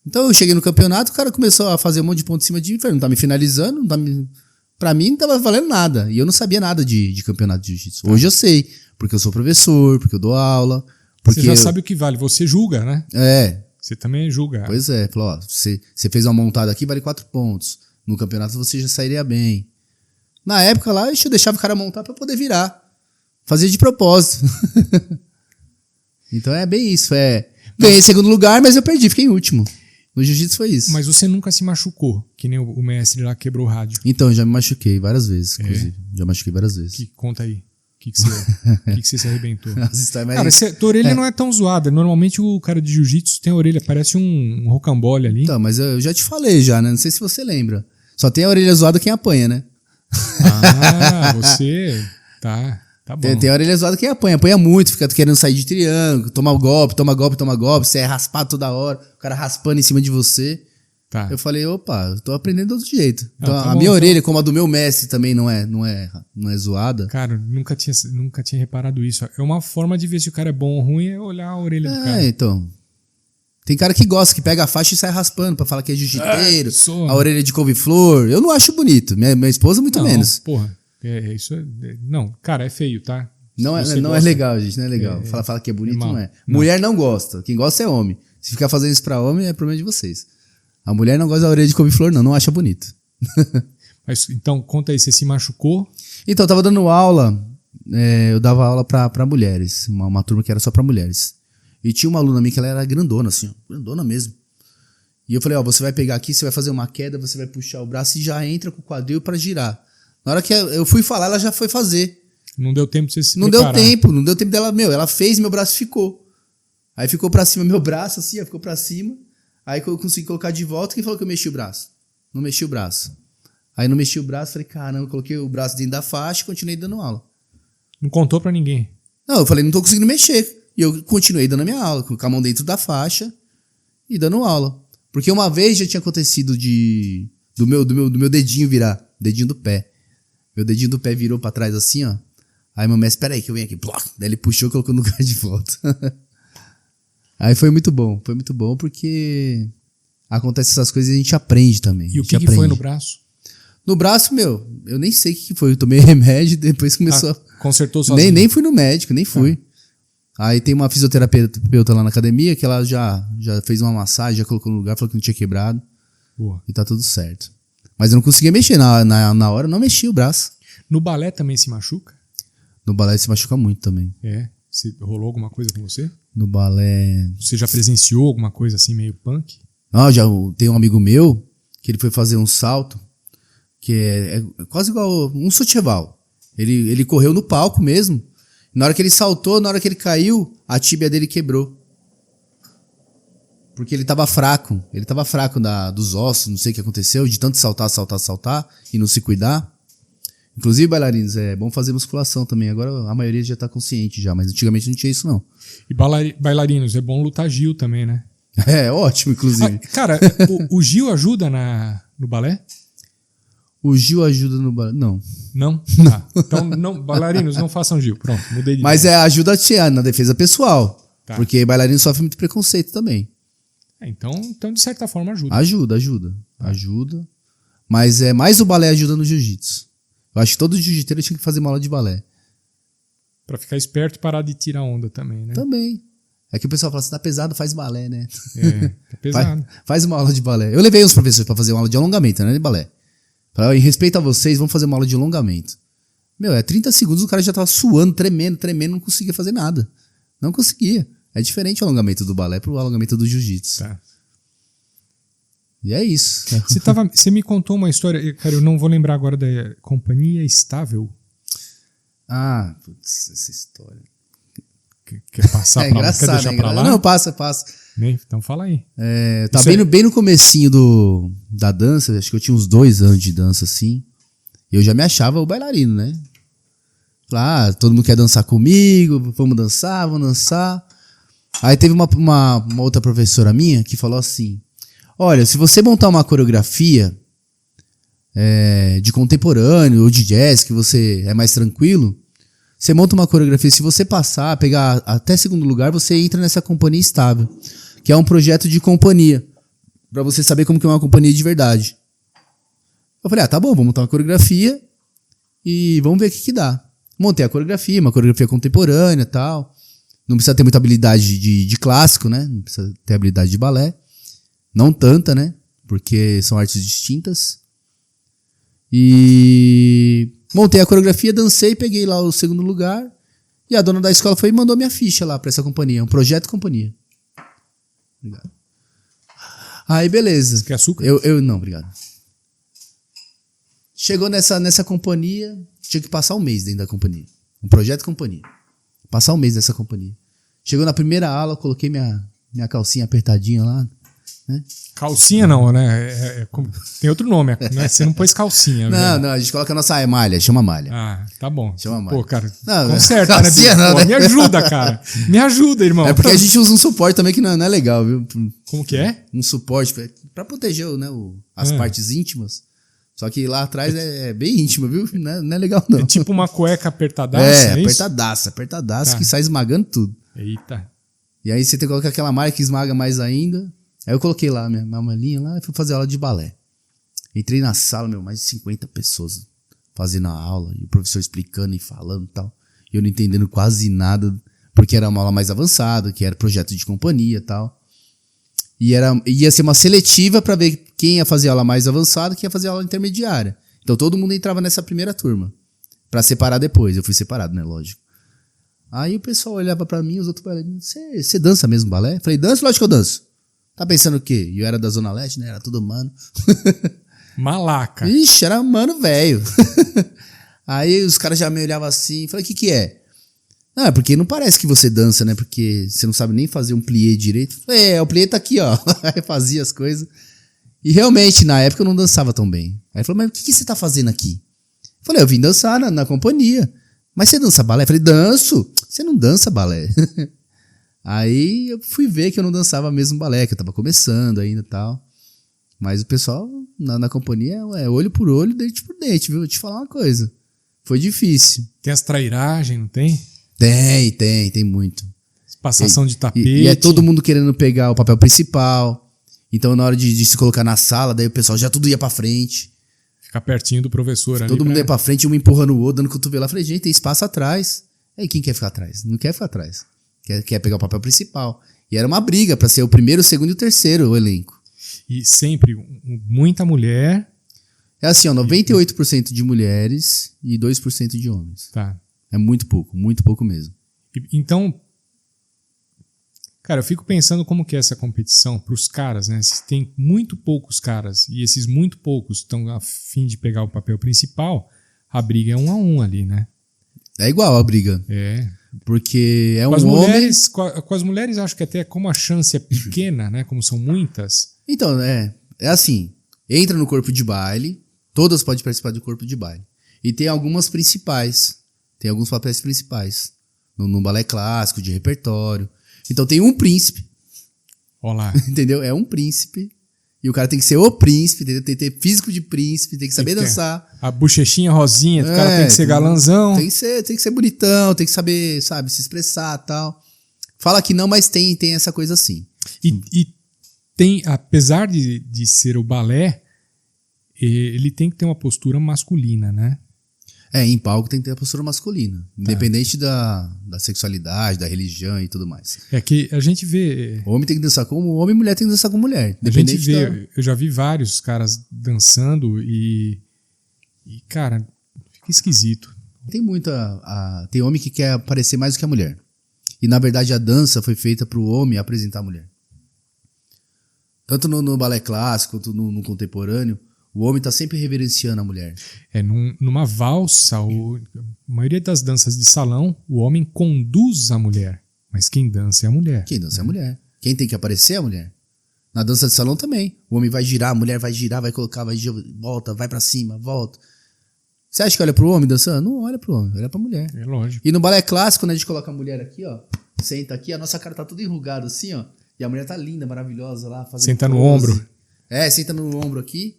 Então eu cheguei no campeonato, o cara começou a fazer um monte de ponto em cima de mim, falei, não tá me finalizando, pra mim não tava valendo nada. E eu não sabia nada de campeonato de jiu-jitsu. Hoje eu sei, porque eu sou professor, porque eu dou aula. Porque você já sabe o que vale, você julga, né? Você também julga. Pois é, falou, ó, você fez uma montada aqui, vale 4 pontos. No campeonato você já sairia bem. Na época lá, eu deixava o cara montar pra poder virar. Fazia de propósito. Então é bem isso, ganhei segundo lugar, mas eu perdi, fiquei em último. No jiu-jitsu foi isso. Mas você nunca se machucou, que nem o mestre lá quebrou o rádio. Então, já me machuquei várias vezes, inclusive. Já machuquei várias vezes. Conta aí. O que você se arrebentou? Cara, tua orelha não é tão zoada. Normalmente o cara de jiu-jitsu tem a orelha, parece um rocambole ali. Então, mas eu já te falei já, né? Não sei se você lembra. Só tem a orelha zoada quem apanha, né? Você... Tá bom. Tem a orelha zoada quem apanha muito, fica querendo sair de triângulo, toma golpe, você é raspado toda hora, o cara raspando em cima de você. Tá. Eu falei, opa, eu tô aprendendo de outro jeito. Então, a minha orelha, como a do meu mestre, também não é zoada. Cara, nunca tinha reparado isso. É uma forma de ver se o cara é bom ou ruim, é olhar a orelha do cara. Então. Tem cara que gosta, que pega a faixa e sai raspando pra falar que é jiu-jiteiro, a orelha de couve-flor. Eu não acho bonito. Minha esposa, muito menos. Porra. Não, cara, é feio, tá? Não é legal, gente, não é legal. Fala que é bonito, não é. Mulher não gosta. Quem gosta é homem. Se ficar fazendo isso pra homem, é problema de vocês. A mulher não gosta da orelha de couve-flor, não acha bonito. Mas, então, conta aí, você se machucou? Então, eu tava dando aula, eu dava aula pra mulheres, uma turma que era só pra mulheres. E tinha uma aluna minha que ela era grandona, assim, grandona mesmo. E eu falei, você vai pegar aqui, você vai fazer uma queda, você vai puxar o braço e já entra com o quadril pra girar. Na hora que eu fui falar, ela já foi fazer. Não deu tempo de você se Não deu tempo dela, ela fez e meu braço ficou. Aí ficou pra cima meu braço, assim, ficou pra cima. Aí eu consegui colocar de volta. Quem falou que eu mexi o braço? Não mexi o braço. Aí não mexi o braço, falei, caramba, coloquei o braço dentro da faixa e continuei dando aula. Não contou pra ninguém? Não, eu falei, não tô conseguindo mexer. E eu continuei dando a minha aula, com a mão dentro da faixa e dando aula. Porque uma vez já tinha acontecido do meu dedinho virar, dedinho do pé. Meu dedinho do pé virou pra trás assim, ó. Aí meu mestre, peraí que eu venho aqui. Daí ele puxou e colocou no lugar de volta. Aí foi muito bom porque acontece essas coisas e a gente aprende também. E o que foi no braço? No braço, eu nem sei o que foi. Eu tomei remédio e depois começou... Consertou sozinho? Nem fui no médico, nem fui. Aí tem uma fisioterapeuta lá na academia que ela já fez uma massagem, já colocou no lugar, falou que não tinha quebrado. Boa. E tá tudo certo. Mas eu não conseguia mexer. Na hora eu não mexi o braço. No balé também se machuca? No balé se machuca muito também. Rolou alguma coisa com você? No balé... Você já presenciou alguma coisa assim meio punk? Já tem um amigo meu que ele foi fazer um salto que é quase igual um socheval. Ele correu no palco mesmo. Na hora que ele saltou, na hora que ele caiu, a tíbia dele quebrou. Porque ele tava fraco. Ele tava fraco dos ossos, não sei o que aconteceu, de tanto saltar e não se cuidar. Inclusive, bailarinos, é bom fazer musculação também. Agora a maioria já tá consciente já, mas antigamente não tinha isso não. E bailarinos, é bom lutar Gil também, né? É, ótimo, inclusive. Cara, o Gil ajuda no balé? O Gil ajuda no balé? Não. Não? Tá. Então, não, bailarinos, não façam Gil. Pronto, mudei de Mas ajuda na defesa pessoal. Tá. Porque bailarino sofre muito preconceito também. Então, de certa forma, ajuda. Ajuda. Mas mais o balé ajuda no jiu-jitsu. Eu acho que todo jiu-jiteiro tinha que fazer uma aula de balé. Pra ficar esperto e parar de tirar onda também, né? Também. É que o pessoal fala assim, tá pesado, faz balé, né? Tá pesado. Faz uma aula de balé. Eu levei os professores pra fazer uma aula de alongamento, né? De balé. Falei, em respeito a vocês, vamos fazer uma aula de alongamento. 30 segundos o cara já tava suando, tremendo, não conseguia fazer nada. Não conseguia. É diferente o alongamento do balé pro alongamento do jiu-jitsu. Tá. E é isso. Você me contou uma história, cara, eu não vou lembrar agora da Companhia Estável. Putz, essa história. Quer passar engraçado, quer deixar pra lá? Não, passa. Então fala aí. Tá bem no comecinho da dança, acho que eu tinha uns 2 anos de dança, assim. E eu já me achava o bailarino, né? Todo mundo quer dançar comigo, vamos dançar. Aí teve uma outra professora minha que falou assim, olha, se você montar uma coreografia de contemporâneo ou de jazz, que você é mais tranquilo, você monta uma coreografia, se você passar, pegar até 2º lugar, você entra nessa companhia estável, que é um projeto de companhia, pra você saber como que é uma companhia de verdade. Eu falei, tá bom, vamos montar uma coreografia e vamos ver o que dá. Montei a coreografia, uma coreografia contemporânea e tal. Não precisa ter muita habilidade de clássico, né? Não precisa ter habilidade de balé. Não tanta, né? Porque são artes distintas. E montei a coreografia, dancei, peguei lá o 2º lugar. E a dona da escola foi e mandou minha ficha lá pra essa companhia. Um projeto companhia. Obrigado. Aí, beleza. Você quer açúcar? Não, obrigado. Chegou nessa companhia, tinha que passar um mês dentro da companhia. Um projeto companhia. Passar um mês nessa companhia. Chegou na primeira aula, coloquei minha calcinha apertadinha lá. Né? Calcinha não, né? Tem outro nome, né? Você não pôs calcinha. Não, a gente coloca a nossa malha, chama malha. Tá bom. Chama malha. Pô, cara, não, conserta, calcinha, né? não, Pô, né? Me ajuda, cara. Me ajuda, irmão. É porque a gente usa um suporte também que não é legal, viu? Como que é? Um suporte pra proteger, né, as partes íntimas. Só que lá atrás é bem íntimo, viu? Não é legal, não. É tipo uma cueca apertadaça, apertadaça, que sai esmagando tudo. Eita. E aí você tem que colocar aquela malha que esmaga mais ainda. Aí eu coloquei lá minha malhinha lá e fui fazer aula de balé. Entrei na sala, mais de 50 pessoas fazendo a aula. E o professor explicando e falando e tal. E eu não entendendo quase nada, porque era uma aula mais avançada, que era projeto de companhia e tal. E ia ser uma seletiva para ver quem ia fazer aula mais avançada e quem ia fazer aula intermediária. Então todo mundo entrava nessa primeira turma. Pra separar depois. Eu fui separado, né? Lógico. Aí o pessoal olhava pra mim, os outros bailarinos, você dança mesmo balé? Eu falei, danço? Lógico que eu danço. Tá pensando o quê? E eu era da Zona Leste, né? Era tudo mano. Malaca. Ixi, era mano velho. Aí os caras já me olhavam assim. Falei, o que é? Não, é porque não parece que você dança, né? Porque você não sabe nem fazer um plié direito. Falei, o plié tá aqui, ó. Aí fazia as coisas. E realmente, na época eu não dançava tão bem. Aí ele falou, mas o que você tá fazendo aqui? Eu falei, eu vim dançar na companhia. Mas você dança balé? Eu falei, danço. Você não dança balé. Aí eu fui ver que eu não dançava mesmo balé, que eu tava começando ainda e tal. Mas o pessoal na companhia é olho por olho, dente por dente, viu? Vou te falar uma coisa. Foi difícil. Tem as trairagens, não tem? Tem muito. Passação de tapete. E é todo mundo querendo pegar o papel principal. Então na hora de se colocar na sala, daí o pessoal já tudo ia pra frente. Ficar pertinho do professor ali. Todo mundo ia pra frente, um empurrando o outro, dando cotovelada. Falei, gente, tem espaço atrás. Aí quem quer ficar atrás? Não quer ficar atrás. Quer pegar o papel principal. E era uma briga pra ser o primeiro, o segundo e o terceiro o elenco. E sempre muita mulher. É assim, ó, 98% de mulheres e 2% de homens. Tá. É muito pouco mesmo. Então, cara, eu fico pensando como que é essa competição pros caras, né? Se tem muito poucos caras e esses muito poucos estão a fim de pegar o papel principal, a briga é 1 a 1 ali, né? É igual a briga. É. Porque é com um homem... Com as mulheres, acho que até como a chance é pequena, né? Como são muitas. Então, é assim, entra no corpo de baile, todas podem participar do corpo de baile. E tem algumas principais, tem alguns papéis principais. No balé clássico, de repertório. Então tem um príncipe. Olá. Entendeu? É um príncipe. E o cara tem que ser o príncipe, entendeu? Tem que ter físico de príncipe, tem que saber dançar. A bochechinha rosinha, o cara tem que ser galanzão. Tem que ser bonitão, tem que saber, sabe, se expressar e tal. Fala que não, mas tem essa coisa assim. E tem, apesar de ser o balé, ele tem que ter uma postura masculina, né? Em palco tem que ter a postura masculina. Independente da sexualidade, da religião e tudo mais. É que a gente vê... O homem tem que dançar como homem, mulher tem que dançar como mulher. A gente vê, eu já vi vários caras dançando e cara, fica esquisito. Tem tem homem que quer aparecer mais do que a mulher. E na verdade a dança foi feita para o homem apresentar a mulher. Tanto no balé clássico quanto no contemporâneo, o homem está sempre reverenciando a mulher. Numa valsa, a maioria das danças de salão, o homem conduz a mulher. Mas quem dança é a mulher. Quem dança é a mulher. Quem tem que aparecer é a mulher. Na dança de salão também. O homem vai girar, a mulher vai girar, vai colocar, vai girar, volta, vai pra cima, volta. Você acha que olha pro homem dançando? Não olha pro homem, olha pra mulher. É lógico. E no balé clássico, quando a gente coloca a mulher aqui, ó, senta aqui, a nossa cara tá toda enrugada assim, ó. E a mulher tá linda, maravilhosa lá. Senta no ombro. Senta no ombro aqui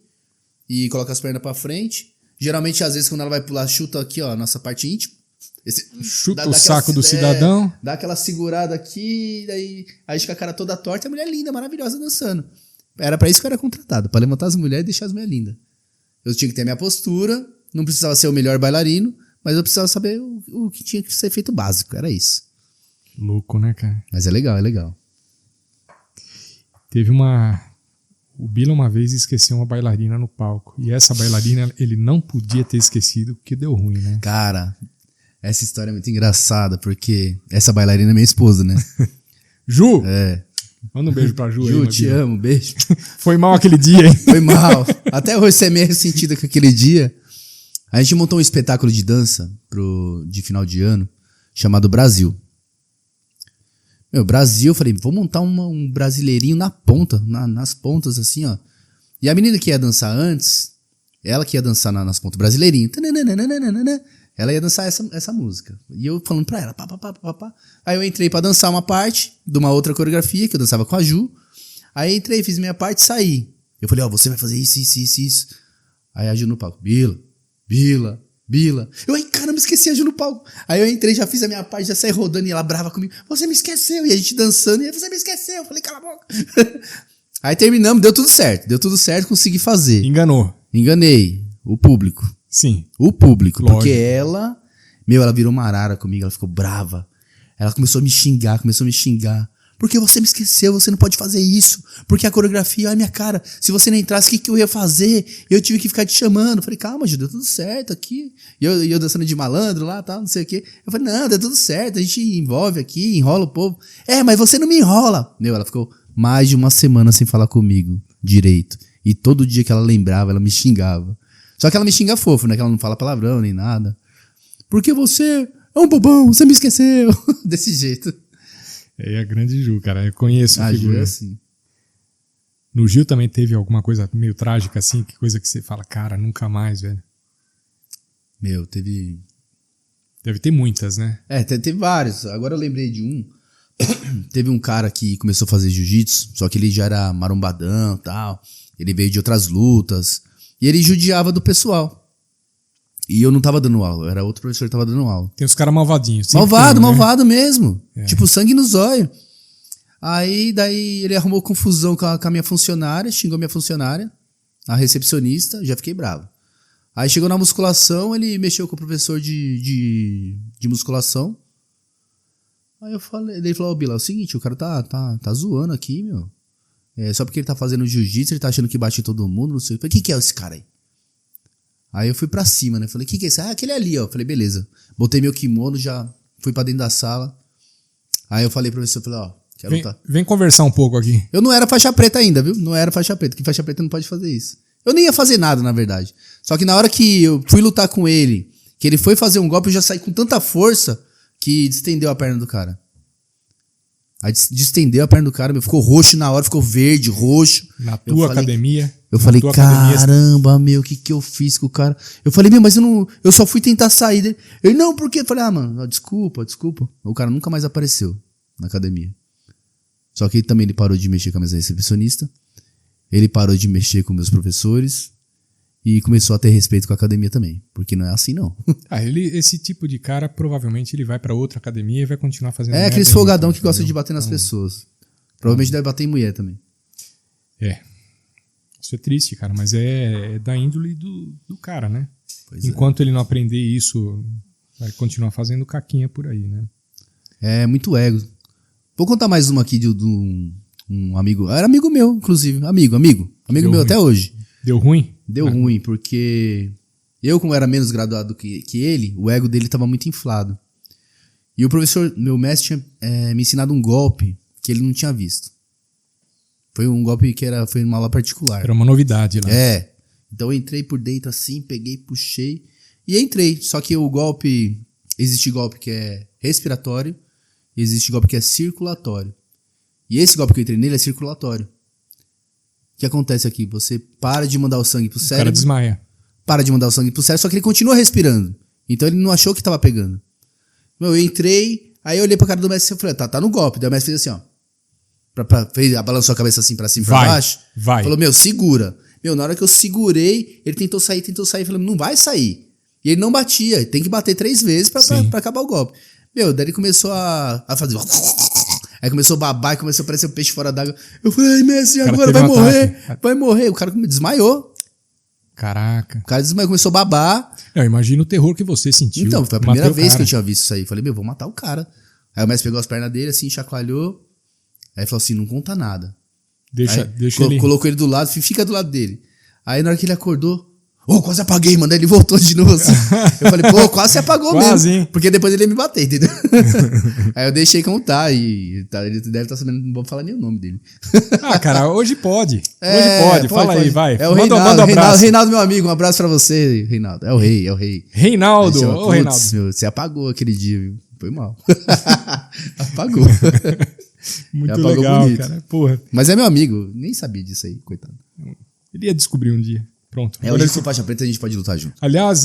e coloca as pernas pra frente. Geralmente, às vezes, quando ela vai pular, chuta aqui, ó, a nossa parte íntima. Chuta o saco do cidadão. Dá aquela segurada aqui, daí aí fica a cara toda torta, a mulher linda, maravilhosa, dançando. Era pra isso que eu era contratado, pra levantar as mulheres e deixar as mulheres lindas. Eu tinha que ter a minha postura, não precisava ser o melhor bailarino, mas eu precisava saber o que tinha que ser feito básico, era isso. Louco, né, cara? Mas é legal, é legal. Teve o Bila uma vez esqueceu uma bailarina no palco. E essa bailarina ele não podia ter esquecido porque deu ruim, né? Cara, essa história é muito engraçada, porque essa bailarina é minha esposa, né? Ju! É. Manda um beijo pra Ju. Ju, aí, te amo, beijo. Foi mal aquele dia, hein? Foi mal. Até hoje você é meio ressentida com aquele dia. A gente montou um espetáculo de dança de final de ano, chamado Brasil. Brasil, eu falei, vou montar um brasileirinho na ponta, nas pontas assim, ó. E a menina que ia dançar antes, ela que ia dançar nas pontas, brasileirinho. Ela ia dançar essa música. E eu falando pra ela, pá, pá, pá, pá, pá. Aí eu entrei pra dançar uma parte de uma outra coreografia, que eu dançava com a Ju. Aí entrei, fiz minha parte e saí. Eu falei, ó, você vai fazer isso, isso, isso, isso. Aí a Ju no palco, Bila. Eu, ai, caramba, esqueci a Ju no palco. Aí eu entrei, já fiz a minha parte, já saí rodando e ela brava comigo. Você me esqueceu. E a gente dançando, e aí, você me esqueceu. Eu falei, cala a boca. Aí terminamos, deu tudo certo, consegui fazer. Enganei o público. Sim. O público, lógico. Porque ela virou uma arara comigo, ela ficou brava. Ela começou a me xingar. Porque você me esqueceu, você não pode fazer isso. Porque a coreografia, olha a minha cara. Se você não entrasse, o que eu ia fazer? Eu tive que ficar te chamando. Eu falei, calma, Ju, deu tudo certo aqui. E eu dançando de malandro lá, tal, não sei o quê. Eu falei, não, deu tudo certo, a gente envolve aqui, enrola o povo. Mas você não me enrola. Ela ficou mais de uma semana sem falar comigo direito. E todo dia que ela lembrava, ela me xingava. Só que ela me xinga fofo, né? Que ela não fala palavrão nem nada. Porque você é um bobão, você me esqueceu. Desse jeito. É a grande Ju, cara. Eu conheço a figura. Ju é assim. No Gil também teve alguma coisa meio trágica, assim? Que coisa que você fala, cara, nunca mais, velho. Teve... Deve ter muitas, né? Teve vários. Agora eu lembrei de um. Teve um cara que começou a fazer jiu-jitsu, só que ele já era marombadão e tal. Ele veio de outras lutas. E ele judiava do pessoal. E eu não tava dando aula, era outro professor que tava dando aula. Tem os caras malvadinhos. Malvado mesmo. Tipo, sangue nos olhos. Aí, daí, ele arrumou confusão com a minha funcionária, xingou minha funcionária, a recepcionista, já fiquei bravo. Aí chegou na musculação, ele mexeu com o professor de musculação. Aí ele falou, Bila, é o seguinte, o cara tá zoando aqui, meu. Só porque ele tá fazendo jiu-jitsu, ele tá achando que bate em todo mundo, não sei. Eu falei, quem que é esse cara aí? Aí eu fui pra cima, né? Falei, quem que é esse? Aquele ali, ó. Falei, beleza. Botei meu kimono, já fui pra dentro da sala. Aí eu falei pro professor, falei, ó, quero lutar. Vem conversar um pouco aqui. Eu não era faixa preta ainda, viu? Não era faixa preta, que faixa preta não pode fazer isso. Eu nem ia fazer nada, na verdade. Só que na hora que eu fui lutar com ele, que ele foi fazer um golpe, eu já saí com tanta força que distendeu a perna do cara. Aí distendeu a perna do cara, meu, ficou roxo na hora, ficou verde, roxo. Na tua academia? Eu falei, caramba, meu, o que eu fiz com o cara? Eu falei, meu, mas eu só fui tentar sair dele. Ele, não, por quê? Eu falei, mano, desculpa. O cara nunca mais apareceu na academia. Só que ele parou de mexer com a minha recepcionista, ele parou de mexer com meus professores e começou a ter respeito com a academia também, porque não é assim, não. Esse tipo de cara, provavelmente ele vai pra outra academia e vai continuar fazendo... aqueles folgadão que gostam de bater nas pessoas. Provavelmente deve bater em mulher também. Isso é triste, cara, mas é da índole do cara, né? Pois Enquanto ele não aprender isso, vai continuar fazendo caquinha por aí, né? É muito ego. Vou contar mais uma aqui de um amigo. Era amigo meu, inclusive. Amigo meu ruim. Até hoje. Deu ruim? Deu ruim, porque eu, como era menos graduado que ele, o ego dele estava muito inflado. E o professor, meu mestre, tinha me ensinado um golpe que ele não tinha visto. Foi um golpe que foi uma aula particular. Era uma novidade lá. Então eu entrei por dentro assim, peguei, puxei e entrei. Só que existe golpe que é respiratório e existe golpe que é circulatório. E esse golpe que eu entrei nele é circulatório. O que acontece aqui? Você para de mandar o sangue pro cérebro. O cara desmaia. Para de mandar o sangue pro cérebro, só que ele continua respirando. Então ele não achou que tava pegando. Eu entrei, aí eu olhei pra cara do mestre e falei, tá no golpe. Daí o mestre fez assim, ó. Balançou a cabeça assim pra cima e pra baixo. Vai. Falou, segura. Na hora que eu segurei, ele tentou sair. Falei, não vai sair. E ele não batia, tem que bater 3 vezes pra acabar o golpe. Daí ele começou a fazer... Aí começou a babar, começou a aparecer um peixe fora d'água. Eu falei, ai, mestre, agora vai morrer. O cara desmaiou. Caraca. O cara desmaiou, começou a babar. Eu imagino o terror que você sentiu. Então, foi a primeira vez que eu tinha visto isso aí. Falei, vou matar o cara. Aí o mestre pegou as pernas dele, assim, chacoalhou. Aí falou assim, não conta nada. Deixa ele... Colocou ele do lado, fica do lado dele. Aí na hora que ele acordou, quase apaguei, mano. Aí ele voltou de novo assim. Eu falei, quase se apagou quase, mesmo. Hein? Porque depois ele ia me bater, entendeu? Aí eu deixei contar e ele deve estar sabendo, não vou falar nem o nome dele. Cara, hoje pode. Hoje pode. Fala aí, vai. É o Reinaldo, Reinaldo, meu amigo, um abraço pra você, Reinaldo. É o rei. Reinaldo, Reinaldo. Meu, você apagou aquele dia, viu? Foi mal. Apagou. Muito legal, bonito. Cara. Porra. Mas é meu amigo, nem sabia disso aí, coitado. Ele ia descobrir um dia. Pronto. Hoje com faixa preta a gente pode lutar junto. Aliás,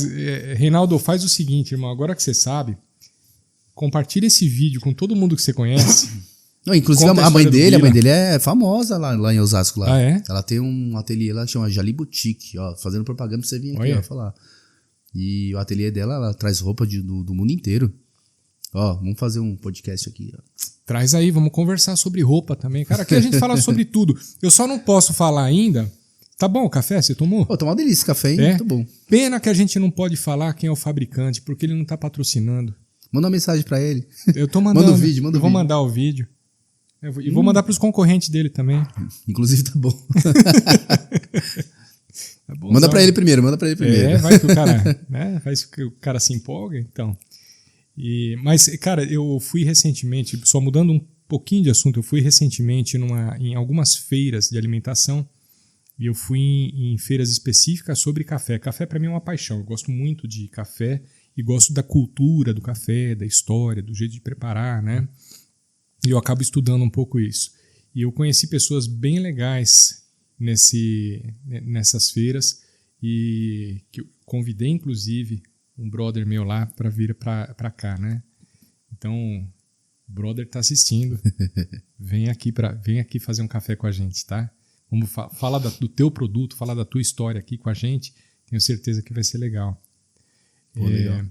Reinaldo, faz o seguinte, irmão. Agora que você sabe, compartilha esse vídeo com todo mundo que você conhece. Não, inclusive a mãe dele é famosa lá em Osasco. Lá. Ah, é? Ela tem um ateliê lá que chama Jali Boutique, ó, fazendo propaganda pra você vir aqui, ó, falar. E o ateliê dela, ela traz roupa do mundo inteiro. Ó, vamos fazer um podcast aqui, ó. Traz aí, vamos conversar sobre roupa também. Cara, aqui a gente fala sobre tudo. Eu só não posso falar ainda. Tá bom o café? Você tomou? Tá uma delícia esse café, hein? Muito bom. Pena que a gente não pode falar quem é o fabricante, porque ele não tá patrocinando. Manda uma mensagem pra ele. Eu tô mandando. Manda o vídeo, vou mandar o vídeo. E vou mandar pros concorrentes dele também. Inclusive tá bom. Manda pra ele primeiro. Vai que o cara, né? Faz que o cara se empolga, então. Mas, cara, eu fui recentemente, só mudando um pouquinho de assunto, eu fui recentemente em algumas feiras de alimentação e eu fui em feiras específicas sobre café. Café para mim é uma paixão, eu gosto muito de café e gosto da cultura do café, da história, do jeito de preparar, né? E eu acabo estudando um pouco isso. E eu conheci pessoas bem legais nessas feiras e que eu convidei, inclusive, um brother meu lá para vir para cá, né? Então, o brother tá assistindo. Vem aqui fazer um café com a gente, tá? Vamos falar do teu produto, falar da tua história aqui com a gente. Tenho certeza que vai ser legal. Legal.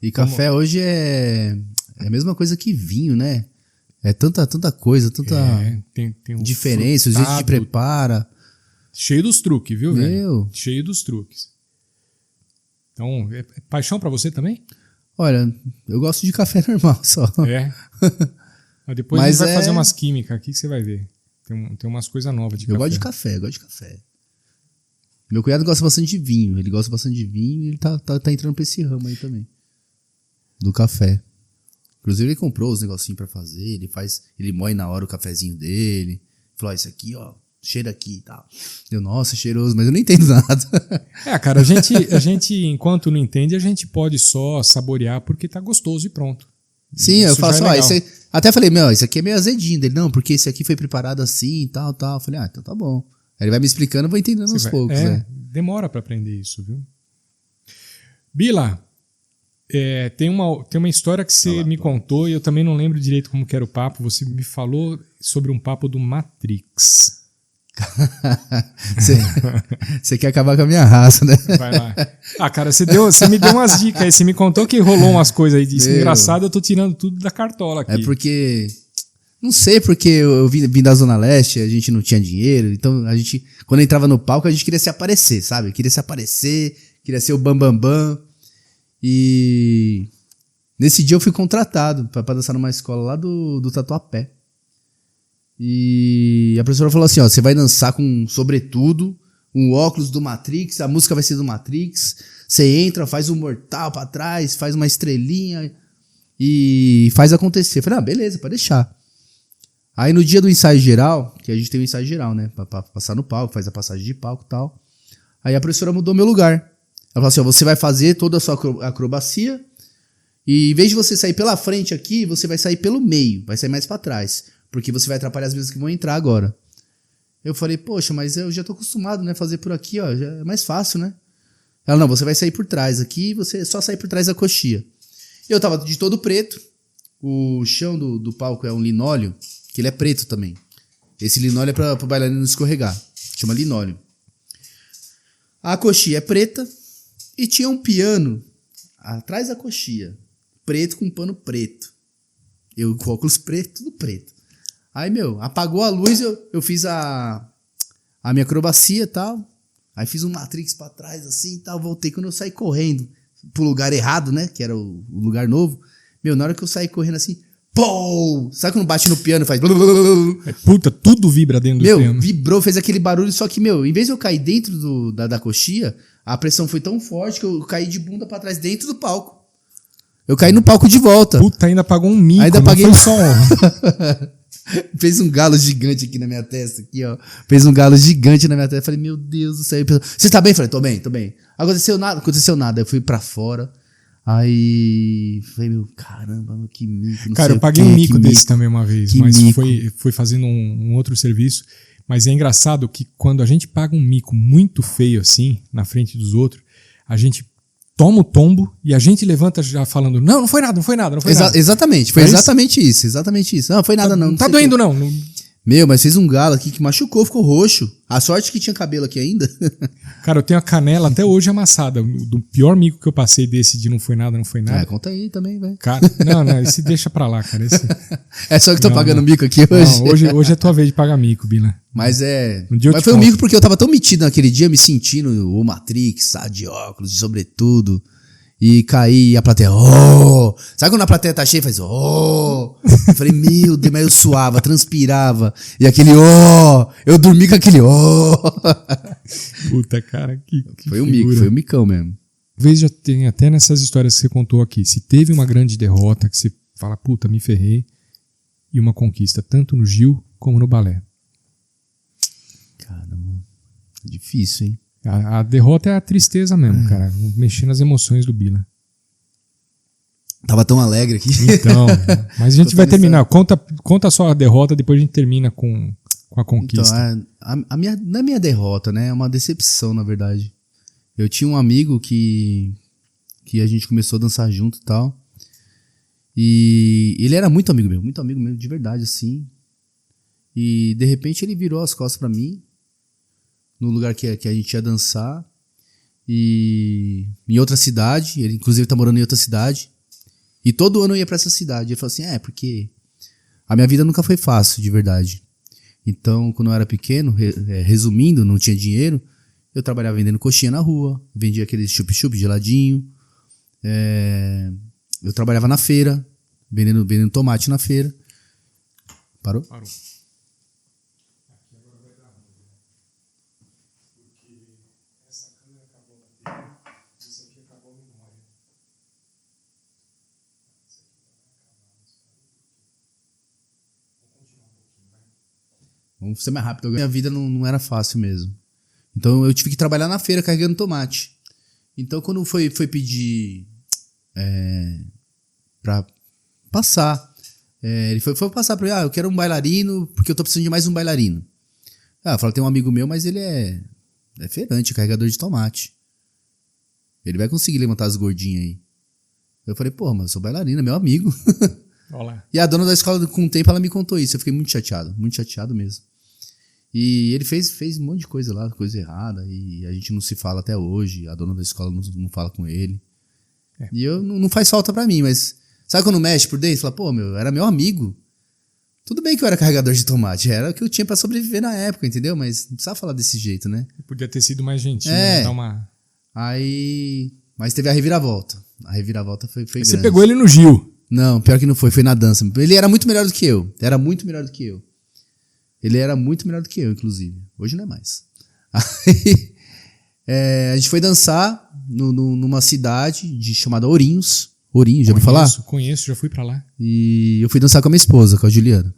E café hoje é a mesma coisa que vinho, né? É tanta coisa, tanta tem diferença, o jeito de prepara. Cheio dos truques, viu, velho? Cheio dos truques. Então, é paixão pra você também? Olha, eu gosto de café normal só. Mas depois a gente vai fazer umas químicas aqui que você vai ver. Tem umas coisas novas de café. Eu gosto de café. Meu cunhado gosta bastante de vinho. Ele gosta bastante de vinho e ele tá entrando pra esse ramo aí também. Do café. Inclusive ele comprou os negocinhos pra fazer. Ele moe na hora o cafezinho dele. Falou, isso aqui, ó. Cheira aqui e tal. Nossa, cheiroso, mas eu não entendo nada. Cara, a gente, enquanto não entende, a gente pode só saborear porque tá gostoso e pronto. Sim, eu falo assim, até falei, isso aqui é meio azedinho dele. Não, porque esse aqui foi preparado assim e tal. Eu falei, então tá bom. Aí ele vai me explicando, eu vou entendendo aos poucos. Demora pra aprender isso, viu? Bila, tem uma história que você me contou e eu também não lembro direito como que era o papo. Você me falou sobre um papo do Matrix. Você quer acabar com a minha raça, né? Vai lá. Cara, você me deu umas dicas aí. Você me contou que rolou umas coisas aí disso. Engraçado, eu tô tirando tudo da cartola aqui. É porque... Não sei, porque eu vim da Zona Leste, a gente não tinha dinheiro. Então, quando entrava no palco, a gente queria se aparecer, sabe? Queria ser o bambambam. E... Nesse dia eu fui contratado pra dançar numa escola lá do Tatuapé. E a professora falou assim, ó, você vai dançar com um sobretudo, um óculos do Matrix, a música vai ser do Matrix, você entra, faz um mortal pra trás, faz uma estrelinha e faz acontecer. Eu falei, beleza, pode deixar. Aí no dia do ensaio geral, que a gente tem um ensaio geral, né, pra passar no palco, faz a passagem de palco e tal, aí a professora mudou meu lugar. Ela falou assim, ó, você vai fazer toda a sua acrobacia e em vez de você sair pela frente aqui, você vai sair pelo meio, vai sair mais pra trás. porque você vai atrapalhar as mesas que vão entrar agora. Eu falei, poxa, mas eu já tô acostumado, né? Fazer por aqui, ó, já é mais fácil, né? Ela, não, você vai sair por trás aqui, você só sair por trás da coxia. Eu tava de todo preto, o chão do palco é um linóleo, que ele é preto também. Esse linóleo é pro bailarino não escorregar, chama linóleo. A coxia é preta e tinha um piano atrás da coxia, preto com pano preto. Eu com óculos preto, tudo preto. Aí, apagou a luz, eu fiz a minha acrobacia e tal. Aí fiz um Matrix pra trás, assim, e tal. Voltei. Quando eu saí correndo pro lugar errado, né? Que era o lugar novo. Na hora que eu saí correndo assim, pô! Sabe quando bate no piano e faz... Puta, tudo vibra dentro do piano. Vibrou, fez aquele barulho. Só que, em vez de eu cair dentro da coxia, a pressão foi tão forte que eu caí de bunda pra trás dentro do palco. Eu caí no palco de volta. Puta, ainda pagou um mico. Ainda paguei foi só Fez um galo gigante aqui na minha testa, aqui, ó. Fez um galo gigante na minha testa. Falei, meu Deus do céu. Você tá bem? Falei, tô bem. Aconteceu nada. Eu fui pra fora. Aí, falei, caramba, que mico. Cara, eu paguei um mico desse também uma vez, mas foi fazendo um outro serviço. Mas é engraçado que quando a gente paga um mico muito feio assim, na frente dos outros, a gente toma o tombo e a gente levanta já falando, não foi nada. Exatamente, foi exatamente isso. Não, foi nada não. Não tá doendo não. Mas fez um galo aqui que machucou, ficou roxo. A sorte que tinha cabelo aqui ainda. Cara, eu tenho a canela até hoje amassada. Do pior mico que eu passei desse de não foi nada. Conta aí também, velho. Cara, não, esse deixa pra lá, cara. É só que eu tô pagando mico aqui hoje. Não, hoje é tua vez de pagar mico, Bila. Mas foi um mico porque eu tava tão metido naquele dia, me sentindo o Matrix, de óculos, de sobretudo. E caí e a plateia, oh! Sabe quando a plateia tá cheia, faz, oh! Eu falei, meu Deus, mas eu suava, transpirava. E aquele, oh! Eu dormi com aquele, oh! Puta, cara, que foi um mico, foi um micão mesmo. Talvez já tenha até nessas histórias que você contou aqui. Se teve uma grande derrota que você fala, puta, me ferrei. E uma conquista, tanto no Gil como no balé. Caramba, difícil, hein? A derrota é a tristeza mesmo, cara. Mexer nas emoções do Bila. Tava tão alegre aqui. Então, mas a gente vai terminar. Conta só a derrota, depois a gente termina com a conquista. Então, não é minha derrota, né? É uma decepção, na verdade. Eu tinha um amigo que a gente começou a dançar junto e tal. E ele era muito amigo mesmo, de verdade, assim. E, de repente, ele virou as costas pra mim. No lugar que a gente ia dançar, e em outra cidade, ele inclusive tá morando em outra cidade, e todo ano eu ia pra essa cidade. Ele falou assim, porque a minha vida nunca foi fácil, de verdade. Então, quando eu era pequeno, resumindo, não tinha dinheiro, eu trabalhava vendendo coxinha na rua, vendia aquele chup-chup geladinho, eu trabalhava na feira, vendendo tomate na feira. Parou? Vamos ser mais rápido. Minha vida não era fácil mesmo. Então eu tive que trabalhar na feira carregando tomate. Então quando foi pedir pra passar, ele foi passar pra mim, eu quero um bailarino, porque eu tô precisando de mais um bailarino. Eu falei, tem um amigo meu, mas ele é feirante, carregador de tomate. Ele vai conseguir levantar as gordinhas aí. Eu falei, mas eu sou bailarina, meu amigo. Olá. E a dona da escola, com o tempo, ela me contou isso. Eu fiquei muito chateado mesmo. E ele fez um monte de coisa lá, coisa errada, e a gente não se fala até hoje. A dona da escola não fala com ele. E eu não faz falta pra mim, mas sabe quando mexe por dentro? Fala, era meu amigo. Tudo bem que eu era carregador de tomate, era o que eu tinha pra sobreviver na época, entendeu? Mas não precisava falar desse jeito, né? Podia ter sido mais gentil, né? Dar uma... Mas teve a reviravolta. A reviravolta foi grande. Você pegou ele no Gil. Não, pior que não foi na dança. Ele era muito melhor do que eu. Ele era muito melhor do que eu, inclusive. Hoje não é mais. Aí, a gente foi dançar numa cidade chamada Ourinhos. Ourinhos, já ouviu falar? Conheço, já fui pra lá. E eu fui dançar com a minha esposa, com a Juliana.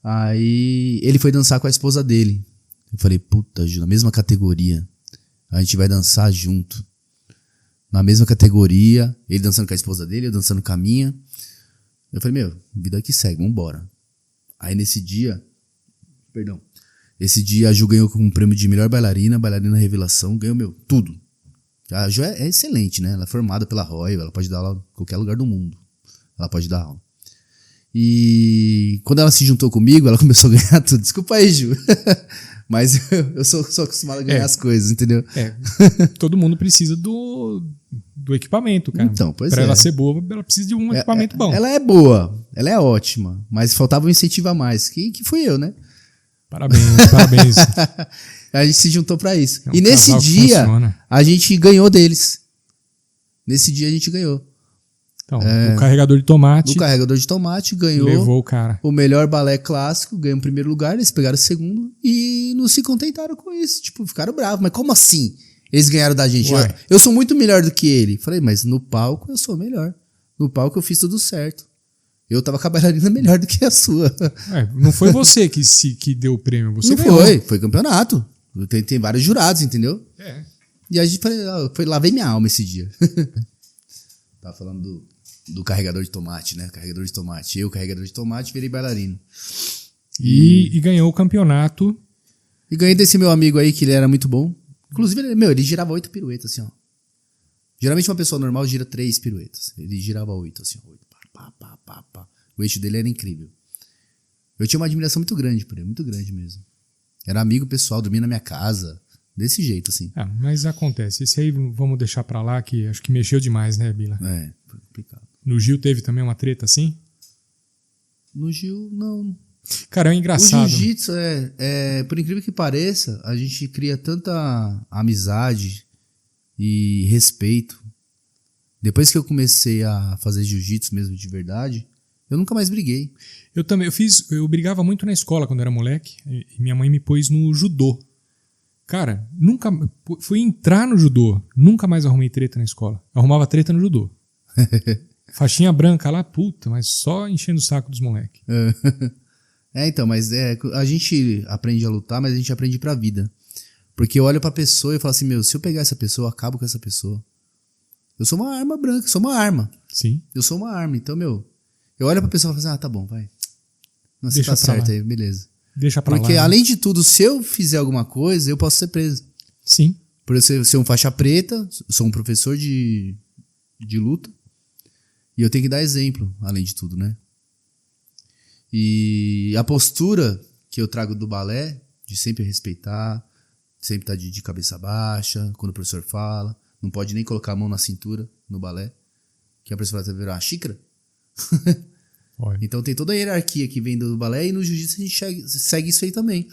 Aí ele foi dançar com a esposa dele. Eu falei, puta, Ju, na mesma categoria. A gente vai dançar junto. Na mesma categoria. Ele dançando com a esposa dele, eu dançando com a minha. Eu falei, vida que segue, vambora. Aí nesse dia, a Ju ganhou com um prêmio de melhor bailarina revelação, ganhou, tudo. A Ju é excelente, né? Ela é formada pela Royal, ela pode dar aula em qualquer lugar do mundo. Ela pode dar aula. E quando ela se juntou comigo, ela começou a ganhar tudo. Desculpa aí, Ju. Mas eu sou acostumado a ganhar as coisas, entendeu? Todo mundo precisa do equipamento, cara. Então, pois pra ela ser boa, ela precisa de um equipamento bom. Ela é boa, ela é ótima, mas faltava um incentivo a mais, que fui eu, né? Parabéns. A gente se juntou pra isso. E nesse dia, a gente ganhou deles. Nesse dia a gente ganhou. Então, o carregador de tomate. O carregador de tomate ganhou. Levou o cara. O melhor balé clássico, ganhou o primeiro lugar, eles pegaram o segundo e não se contentaram com isso. Tipo, ficaram bravos. Mas como assim? Eles ganharam da gente. Eu sou muito melhor do que ele. Falei, mas no palco eu sou melhor. No palco eu fiz tudo certo. Eu tava com a bailarina melhor do que a sua. Não foi você que deu o prêmio. Você não ganhou. Foi campeonato. Tem vários jurados, entendeu? E a gente lavei minha alma esse dia. Tava falando do carregador de tomate, né? Carregador de tomate. Eu, carregador de tomate, virei bailarino. E ganhou o campeonato. E ganhei desse meu amigo aí, que ele era muito bom. Inclusive, ele girava 8 piruetas, assim, ó. Geralmente uma pessoa normal gira 3 piruetas. Ele girava 8, assim, ó. 8, pá. O eixo dele era incrível. Eu tinha uma admiração muito grande por ele, muito grande mesmo. Era amigo pessoal, dormia na minha casa. Desse jeito, assim. Mas acontece. Esse aí vamos deixar pra lá, que acho que mexeu demais, né, Bila? Foi complicado. No Gil teve também uma treta assim? No Gil, não. Cara, é engraçado. O jiu-jitsu, por incrível que pareça, a gente cria tanta amizade e respeito. Depois que eu comecei a fazer jiu-jitsu mesmo de verdade, eu nunca mais briguei. Eu brigava muito na escola quando era moleque, e minha mãe me pôs no judô. Cara, nunca fui entrar no judô, nunca mais arrumei treta na escola. Arrumava treta no judô. Faixinha branca lá, puta, mas só enchendo o saco dos moleques. Então, mas a gente aprende a lutar, mas a gente aprende pra vida. Porque eu olho pra pessoa e falo assim, se eu pegar essa pessoa, eu acabo com essa pessoa. Eu sou uma arma branca, sou uma arma. Sim. Eu sou uma arma, então, eu olho pra pessoa e falo assim, tá bom, vai. Não, você tá certo aí, beleza. Deixa pra lá. Porque, além de tudo, se eu fizer alguma coisa, eu posso ser preso. Sim. Por eu ser um faixa preta, sou um professor de luta. E eu tenho que dar exemplo, além de tudo, né? E a postura que eu trago do balé, de sempre respeitar, sempre estar de cabeça baixa, quando o professor fala, não pode nem colocar a mão na cintura no balé, que a pessoa vai virar uma xícara. Então tem toda a hierarquia que vem do balé e no jiu-jitsu a gente segue isso aí também.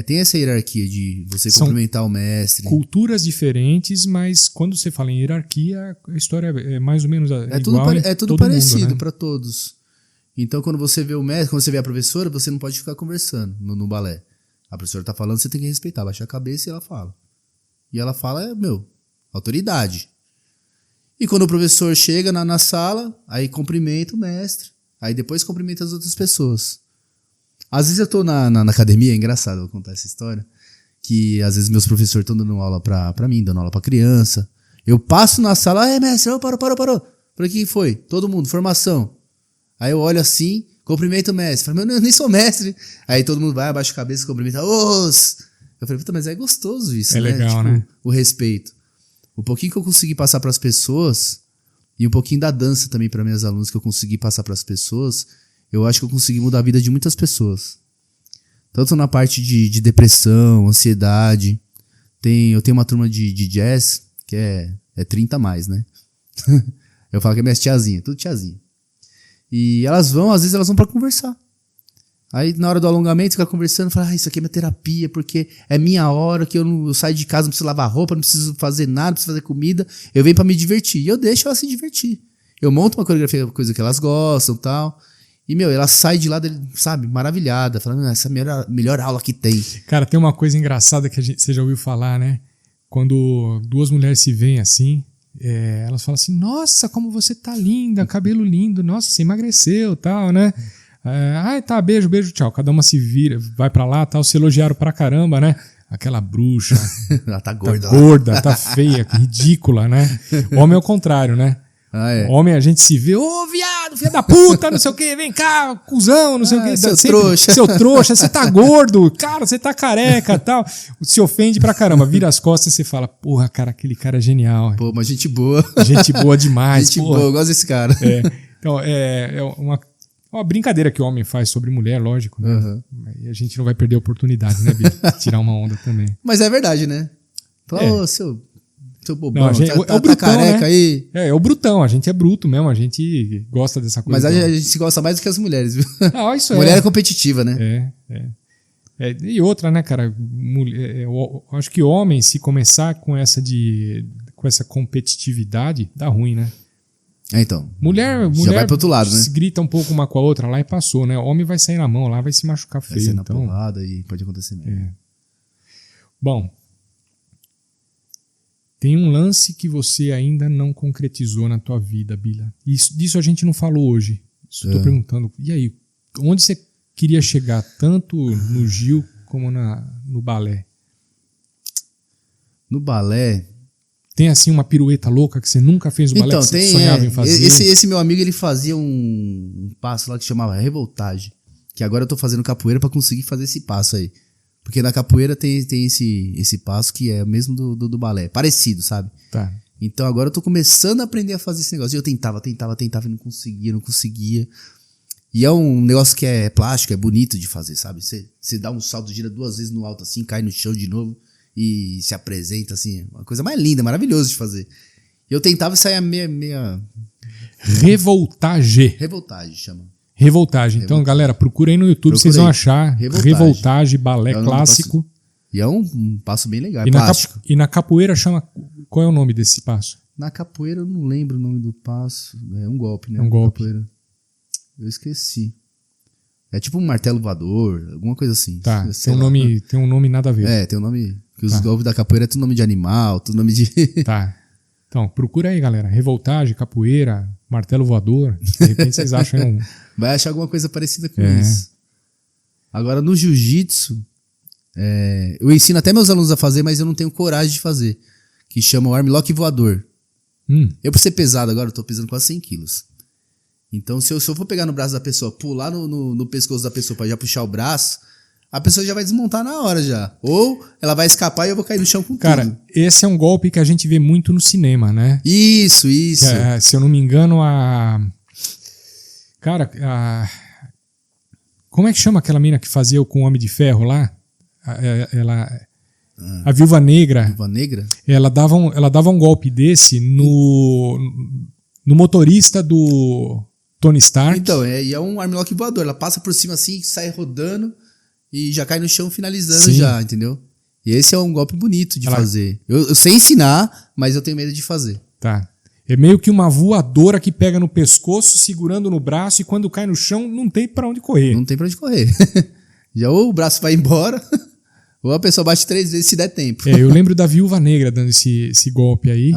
Tem essa hierarquia de você cumprimentar o mestre. Culturas diferentes, mas quando você fala em hierarquia, a história é mais ou menos igual. É tudo parecido, mundo, né? para todos. Então quando você vê o mestre, quando você vê a professora, você não pode ficar conversando no balé. A professora tá falando, você tem que respeitar, baixar a cabeça e ela fala. E ela fala, autoridade. E quando o professor chega na sala, aí cumprimenta o mestre, aí depois cumprimenta as outras pessoas. Às vezes eu tô na academia, é engraçado, vou contar essa história, que às vezes meus professores estão dando aula pra mim, dando aula pra criança. Eu passo na sala, mestre, parou. Pra que foi? Todo mundo, formação. Aí eu olho assim, cumprimento o mestre. Falo, eu nem sou mestre. Aí todo mundo vai, abaixa a cabeça, cumprimenta, os. Eu falei, puta, mas é gostoso isso, né? É legal, né? O respeito. O pouquinho que eu consegui passar pras pessoas, e um pouquinho da dança também para minhas alunas que eu consegui passar pras pessoas, eu acho que eu consegui mudar a vida de muitas pessoas. Tanto na parte de depressão, ansiedade. Eu tenho uma turma de jazz que é 30 a mais, né? Eu falo que é minhas tiazinha, tudo tiazinha. E às vezes elas vão pra conversar. Aí na hora do alongamento fica conversando, fala, isso aqui é minha terapia, porque é minha hora que eu saio de casa, não preciso lavar roupa, não preciso fazer nada, não preciso fazer comida, eu venho pra me divertir. E eu deixo elas se divertir. Eu monto uma coreografia, coisa que elas gostam e tal. E, ela sai de lá, sabe, maravilhada, falando, essa é a melhor aula que tem. Cara, tem uma coisa engraçada que você já ouviu falar, né? Quando duas mulheres se veem assim, elas falam assim, nossa, como você tá linda, cabelo lindo, nossa, você emagreceu e tal, né? Tá, beijo, tchau. Cada uma se vira, vai pra lá, tal, se elogiaram pra caramba, né? Aquela bruxa. Ela tá gorda. Tá feia, ridícula, né? O homem é o contrário, né? Homem, a gente se vê, ô viado, filho da puta, não sei o que, vem cá, cuzão, não sei o que. Seu trouxa. Seu trouxa, você tá gordo, cara, você tá careca e tal. Se ofende pra caramba, vira as costas e você fala, porra, cara, aquele cara é genial. Pô, mas gente boa. Gente boa demais, gente porra. boa, eu gosto desse cara. Então, é uma brincadeira que o homem faz sobre mulher, lógico, né? Uhum. E a gente não vai perder a oportunidade, né, Bia? Tirar uma onda também. Mas é verdade, né? Fala, seu bobão, não, gente, é o brutão, careca, né? Aí. É o brutão, a gente é bruto mesmo, a gente gosta dessa coisa. Mas a gente se gosta mais do que as mulheres, viu? Não, isso Mulher é competitiva, né? E outra, né, cara? Eu acho que homem, se começar com essa competitividade, dá ruim, né? Então. Mulher já vai pro outro lado, né? Se grita um pouco uma com a outra lá e passou, né? Homem vai sair na mão lá, vai se machucar feio. Vai sair na então, porrada e pode acontecer mesmo. Bom, tem um lance que você ainda não concretizou na tua vida, Bila. Disso a gente não falou hoje. Isso eu tô perguntando. E aí, onde você queria chegar, tanto no Gil como no balé? No balé... Tem assim uma pirueta louca que você nunca fez no balé, que você sonhava em fazer? Esse meu amigo, ele fazia um passo lá que chamava revoltagem. Que agora eu tô fazendo capoeira pra conseguir fazer esse passo aí. Porque na capoeira tem esse passo que é o mesmo do balé. Parecido, sabe? Tá. Então agora eu tô começando a aprender a fazer esse negócio. E eu tentava e não conseguia. E é um negócio que é plástico, é bonito de fazer, sabe? Você dá um salto, gira 2 vezes no alto assim, cai no chão de novo. E se apresenta, assim, uma coisa mais linda, maravilhosa de fazer. Eu tentava sair meia... Revoltagem. Revoltagem, chama. Revoltagem. Então, galera, procura aí no YouTube, vocês vão achar Revoltagem, balé clássico. E é um passo bem legal, e na capoeira chama... Qual é o nome desse passo? Na capoeira eu não lembro o nome do passo. É um golpe, né? É um golpe. Capoeira. Eu esqueci. É tipo um martelo voador, alguma coisa assim. Tá, tem um nome nada a ver. Tem um nome... Que os golpes da capoeira tem nome de animal, tem nome de... Tá. Então, procura aí, galera. Revoltagem, capoeira, martelo voador. De repente vocês acham... Vai achar alguma coisa parecida com isso. Agora, no jiu-jitsu, eu ensino até meus alunos a fazer, mas eu não tenho coragem de fazer. Que chama o armlock voador. Eu, por ser pesado agora, eu tô pesando quase 100 quilos. Então, se eu for pegar no braço da pessoa, pular no pescoço da pessoa pra já puxar o braço... A pessoa já vai desmontar na hora já. Ou ela vai escapar e eu vou cair no chão com tudo. Cara, esse é um golpe que a gente vê muito no cinema, né? Isso. Que, se eu não me engano, como é que chama aquela mina que fazia com o Homem de Ferro lá? A Viúva Negra. Viúva Negra? Ela dava um golpe desse no motorista do Tony Stark. Então, e é um armlock voador. Ela passa por cima assim, sai rodando... E já cai no chão finalizando já, entendeu? E esse é um golpe bonito de fazer. Eu sei ensinar, mas eu tenho medo de fazer. Tá. É meio que uma voadora que pega no pescoço, segurando no braço, e quando cai no chão, não tem pra onde correr. Não tem pra onde correr. Já ou o braço vai embora, ou a pessoa bate 3 vezes se der tempo. Eu lembro da Viúva Negra dando esse golpe aí.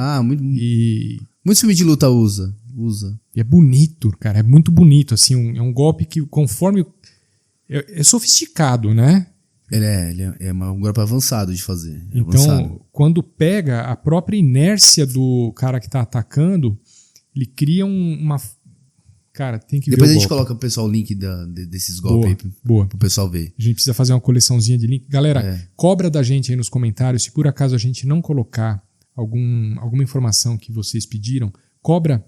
Muito filme de luta usa. E é bonito, cara. É muito bonito, assim. É um golpe que, conforme... É sofisticado, né? Ele é um golpe avançado de fazer. Então, quando pega a própria inércia do cara que tá atacando, ele cria uma... Cara, tem que ver. Depois a gente coloca pro pessoal o link desses golpes aí pro pessoal ver. A gente precisa fazer uma coleçãozinha de link. Galera, cobra da gente aí nos comentários. Se por acaso a gente não colocar alguma informação que vocês pediram, cobra...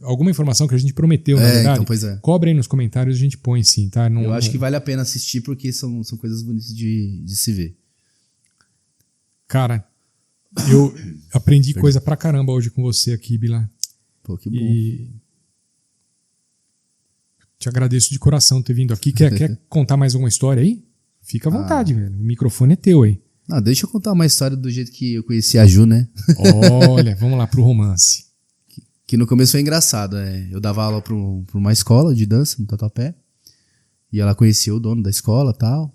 alguma informação que a gente prometeu, na verdade. Então, pois cobra aí nos comentários, a gente põe sim, tá? Eu acho que vale a pena assistir porque são coisas bonitas de se ver. Cara, eu aprendi coisa pra caramba hoje com você aqui, Bila. Pô, que bom. E te agradeço de coração ter vindo aqui. Quer contar mais alguma história aí? Fica à vontade, velho. O microfone é teu aí. Deixa eu contar uma história do jeito que eu conheci a Ju, né? Olha, vamos lá pro romance. Que no começo foi engraçado. Eu dava aula pra uma escola de dança no Tatuapé. E ela conhecia o dono da escola e tal.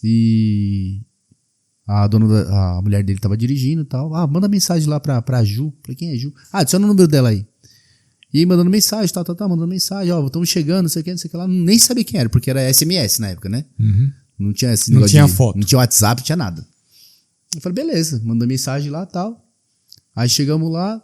E a mulher dele tava dirigindo e tal. Manda mensagem lá pra Ju. Falei, quem é Ju? Adiciona o número dela aí. E aí mandando mensagem, mandando mensagem. Estamos chegando, não sei o que lá. Nem sabia quem era, porque era SMS na época, né? Uhum. Não tinha esse negócio. Não tinha foto. Não tinha WhatsApp, não tinha nada. Eu falei, beleza. Mandou mensagem lá e tal. Aí chegamos lá.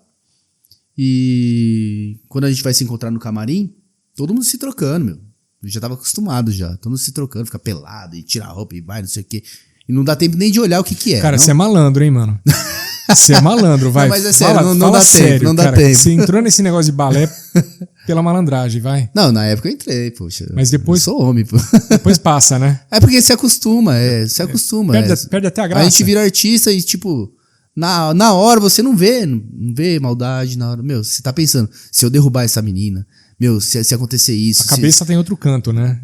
E quando a gente vai se encontrar no camarim, todo mundo se trocando, meu. Eu já tava acostumado já. Todo mundo se trocando, fica pelado e tira a roupa e vai, não sei o quê. E não dá tempo nem de olhar o que é. Cara, você é malandro, hein, mano? Você é malandro, vai. Não, mas é sério, fala, não dá sério, tempo, não dá cara. tempo. Você entrou nesse negócio de balé pela malandragem, vai. Não, na época eu entrei, poxa. Mas depois... Eu sou homem, pô. Depois passa, né? É porque se acostuma, se acostuma. Perde até a graça. A gente vira artista e, tipo, na hora você não vê maldade na hora. Meu, você tá pensando, se eu derrubar essa menina, meu, se acontecer isso... A cabeça tem outro canto, né?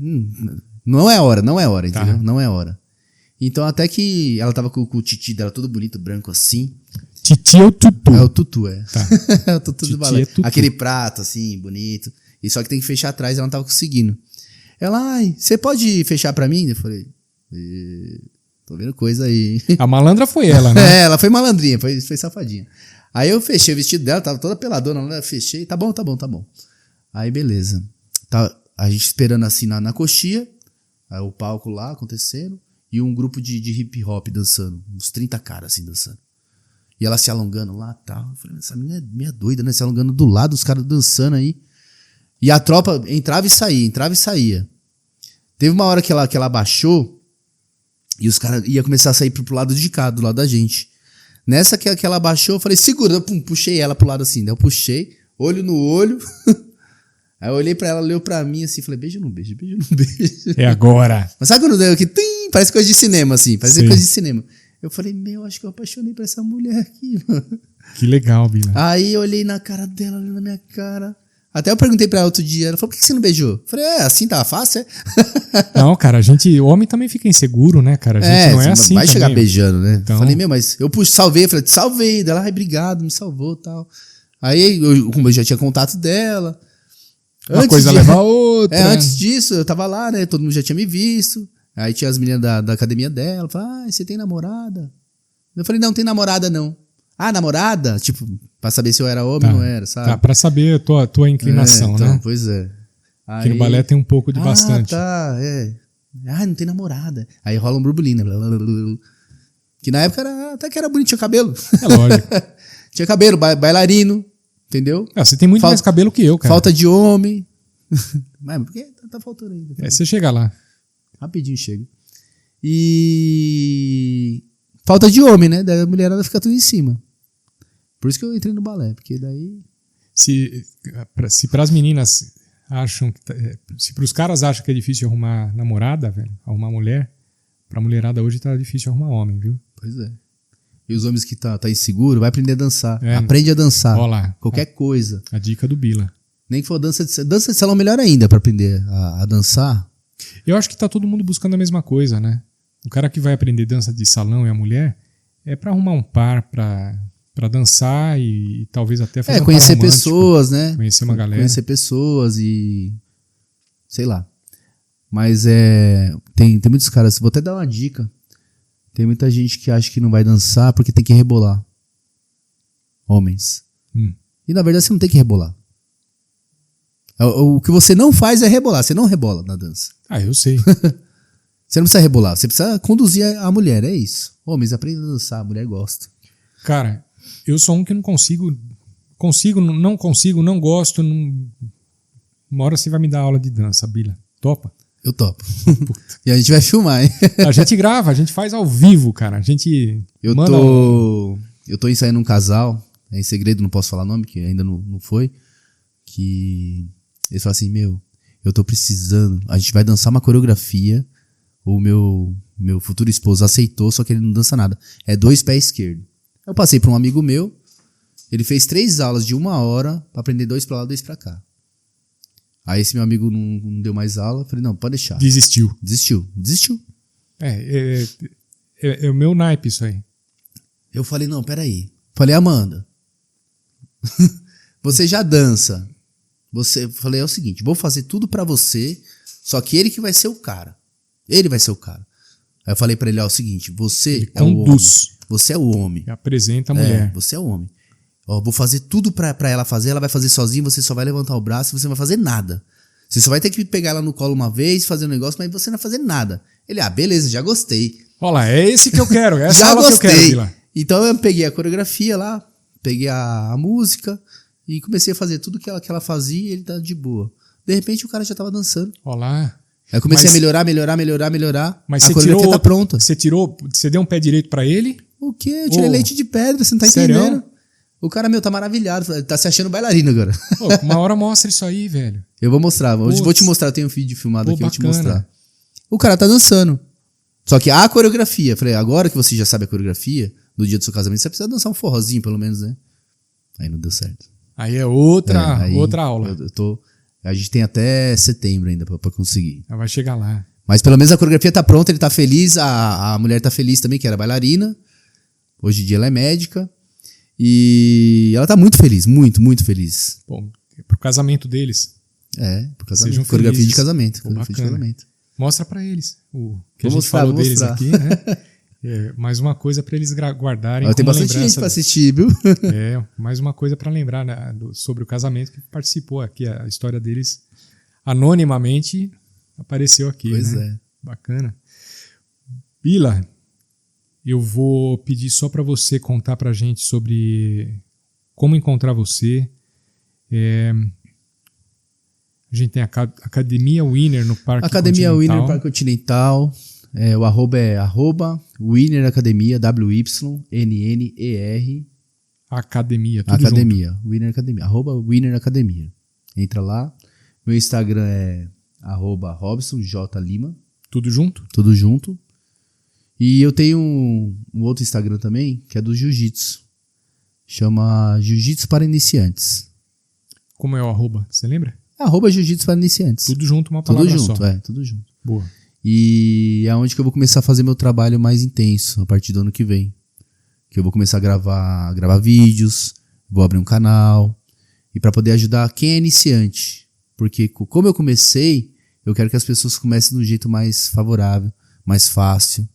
Não é hora, entendeu? Tá. Não é hora. Então até que ela tava com o titi dela todo bonito, branco assim. Titi é o tutu. É o tutu, é. Tá. É o tutu do balé. É tutu. Aquele prato assim, bonito. E só que tem que fechar atrás, ela não tava conseguindo. Ela, ai, você pode fechar pra mim? Eu falei, tô vendo coisa aí. A malandra foi ela, né? É, ela foi malandrinha, foi safadinha. Aí eu fechei o vestido dela, tava toda peladona, eu fechei, tá bom. Aí beleza. Tá, a gente esperando assim na coxia, aí o palco lá acontecendo, e um grupo de hip hop dançando, uns 30 caras assim dançando. E ela se alongando lá e tal. Eu falei, essa menina é meio doida, né? Se alongando do lado, os caras dançando aí. E a tropa entrava e saía. Teve uma hora que ela baixou e os caras iam começar a sair pro lado de cá, do lado da gente. Nessa que ela baixou, eu falei, segura. Eu puxei ela pro lado assim. Daí eu puxei, olho no olho. Aí eu olhei pra ela, olhou pra mim assim, falei, beijo no beijo. É agora. Mas sabe quando deu aqui? Parece coisa de cinema, assim. Parece Sim. coisa de cinema. Eu falei, acho que eu apaixonei por essa mulher aqui, mano. Que legal, Bila. Aí eu olhei na cara dela, olhei na minha cara. Até eu perguntei pra ela outro dia, ela falou, por que você não beijou? Eu falei, assim tava fácil, é? Não, cara, o homem também fica inseguro, né, cara? A gente não é assim vai também. chegar beijando, né? Então... Falei, mas eu salvei, falei, te salvei. Dela, ai, obrigado, me salvou e tal. Aí, como eu já tinha contato dela. Uma coisa leva a outra. Antes disso, eu tava lá, né? Todo mundo já tinha me visto. Aí tinha as meninas da academia dela. Falaram, você tem namorada? Eu falei, não tem namorada, não. Ah, namorada? Tipo, pra saber se eu era homem ou não era, sabe? Tá, pra saber a tua inclinação, então, né? Pois é. Porque no balé tem um pouco de bastante. Tá, é. Ah, não tem namorada. Aí rola um burburinho, né? Que na época até que era bonito, tinha cabelo. É lógico. Tinha cabelo, bailarino, entendeu? Você tem muito mais cabelo que eu, cara. Falta de homem. Mas por que tá faltando ainda? Você chega lá. Rapidinho chega. E... falta de homem, né? Daí a mulherada fica tudo em cima. Por isso que eu entrei no balé, porque daí... Se pras meninas acham... Se pros caras acham que é difícil arrumar namorada, velho, arrumar mulher, pra mulherada hoje tá difícil arrumar homem, viu? Pois é. E os homens que tá inseguro, vai aprender a dançar. É, aprende a dançar. Olha lá. Qualquer coisa. A dica do Bila. Nem que for dança de salão, melhor ainda pra aprender a dançar. Eu acho que tá todo mundo buscando a mesma coisa, né? O cara que vai aprender dança de salão e a mulher é pra arrumar um par pra dançar e talvez até fazer um conhecer par romântico, pessoas, né? Conhecer uma galera. Conhecer pessoas e... sei lá. Mas tem muitos caras... Vou até dar uma dica. Tem muita gente que acha que não vai dançar porque tem que rebolar. Homens. E na verdade você não tem que rebolar. O que você não faz é rebolar. Você não rebola na dança. Ah, eu sei. Você não precisa rebolar. Você precisa conduzir a mulher. É isso. Homens, aprendem a dançar. A mulher gosta. Cara, eu sou um que não consigo, não gosto. Uma hora você vai me dar aula de dança, Bila. Topa? Eu topo. E a gente vai filmar, hein? A gente grava, a gente faz ao vivo, cara. A gente Eu tô ensaiando um casal. É em segredo, não posso falar nome, que ainda não foi. Que eles falam assim, eu tô precisando. A gente vai dançar uma coreografia. O meu futuro esposo aceitou, só que ele não dança nada. É 2 pés esquerdo. Eu passei pra um amigo meu. Ele fez 3 aulas de 1 hora pra aprender 2 pra lá, 2 pra cá. Aí esse meu amigo não deu mais aula. Eu falei, não, pode deixar. Desistiu. É o meu naipe isso aí. Eu falei, não, peraí. Falei, Amanda, você já dança. Falei, é o seguinte, vou fazer tudo pra você, só que ele que vai ser o cara. Ele vai ser o cara. Aí eu falei pra ele, ó, é o seguinte, você é o homem. Você é o homem. E apresenta a mulher. Você é o homem. Ó, vou fazer tudo pra ela fazer, ela vai fazer sozinha, você só vai levantar o braço e você não vai fazer nada. Você só vai ter que pegar ela no colo uma vez, fazer um negócio, mas você não vai fazer nada. Ele, beleza, já gostei. Olha lá, é esse que eu quero, essa já aula gostei. que eu quero, Bila. Então eu peguei a coreografia lá, peguei a música E comecei a fazer tudo que ela fazia e ele tá de boa. De repente o cara já tava dançando. Olá. Aí eu comecei a melhorar. Mas a coreografia tá pronta. Você deu um pé direito pra ele? O quê? Eu tirei leite de pedra, você não tá entendendo? O cara, tá maravilhado. Tá se achando bailarino agora. Pô, uma hora mostra isso aí, velho. Eu vou mostrar. Vou te mostrar. Eu tenho um vídeo filmado aqui, eu vou te mostrar. O cara tá dançando. Só que a coreografia, falei, agora que você já sabe a coreografia, no dia do seu casamento, você precisa dançar um forrozinho, pelo menos, né? Aí não deu certo. Aí é outra aula. A gente tem até setembro ainda pra conseguir. Ela vai chegar lá. Mas pelo menos a coreografia tá pronta, ele tá feliz, a mulher tá feliz também, que era bailarina. Hoje em dia ela é médica. E ela tá muito feliz, muito, muito feliz. Bom, pro casamento deles. Pro casamento. Coreografia de casamento. Coreografia de casamento. Mostra pra eles o que vou a gente falou deles aqui, né? Mais uma coisa pra eles guardarem. Tem bastante gente pra assistir, viu? Mais uma coisa pra lembrar, né, sobre o casamento que participou aqui. A história deles anonimamente apareceu aqui. Pois né? Bacana. Bila, eu vou pedir só para você contar pra gente sobre como encontrar você. A gente tem a Academia Winner no Parque Academia Continental. Winner no Parque Continental. O arroba é @Winner Academia, WYNNER. Academia, tudo Academia, junto. Winner Academia, @Winner Academia. Entra lá. Meu Instagram é @Robson J. Lima. Tudo junto? Tudo junto. E eu tenho um outro Instagram também, que é do Jiu-Jitsu. Chama Jiu-Jitsu para Iniciantes. Como é o arroba? Você lembra? Jiu-Jitsu para Iniciantes. Tudo junto, uma palavra tudo junto, só. Tudo junto. Boa. E é onde que eu vou começar a fazer meu trabalho mais intenso, a partir do ano que vem. Que eu vou começar a gravar vídeos, vou abrir um canal. E para poder ajudar quem é iniciante. Porque como eu comecei, eu quero que as pessoas comecem de um jeito mais favorável, mais fácil.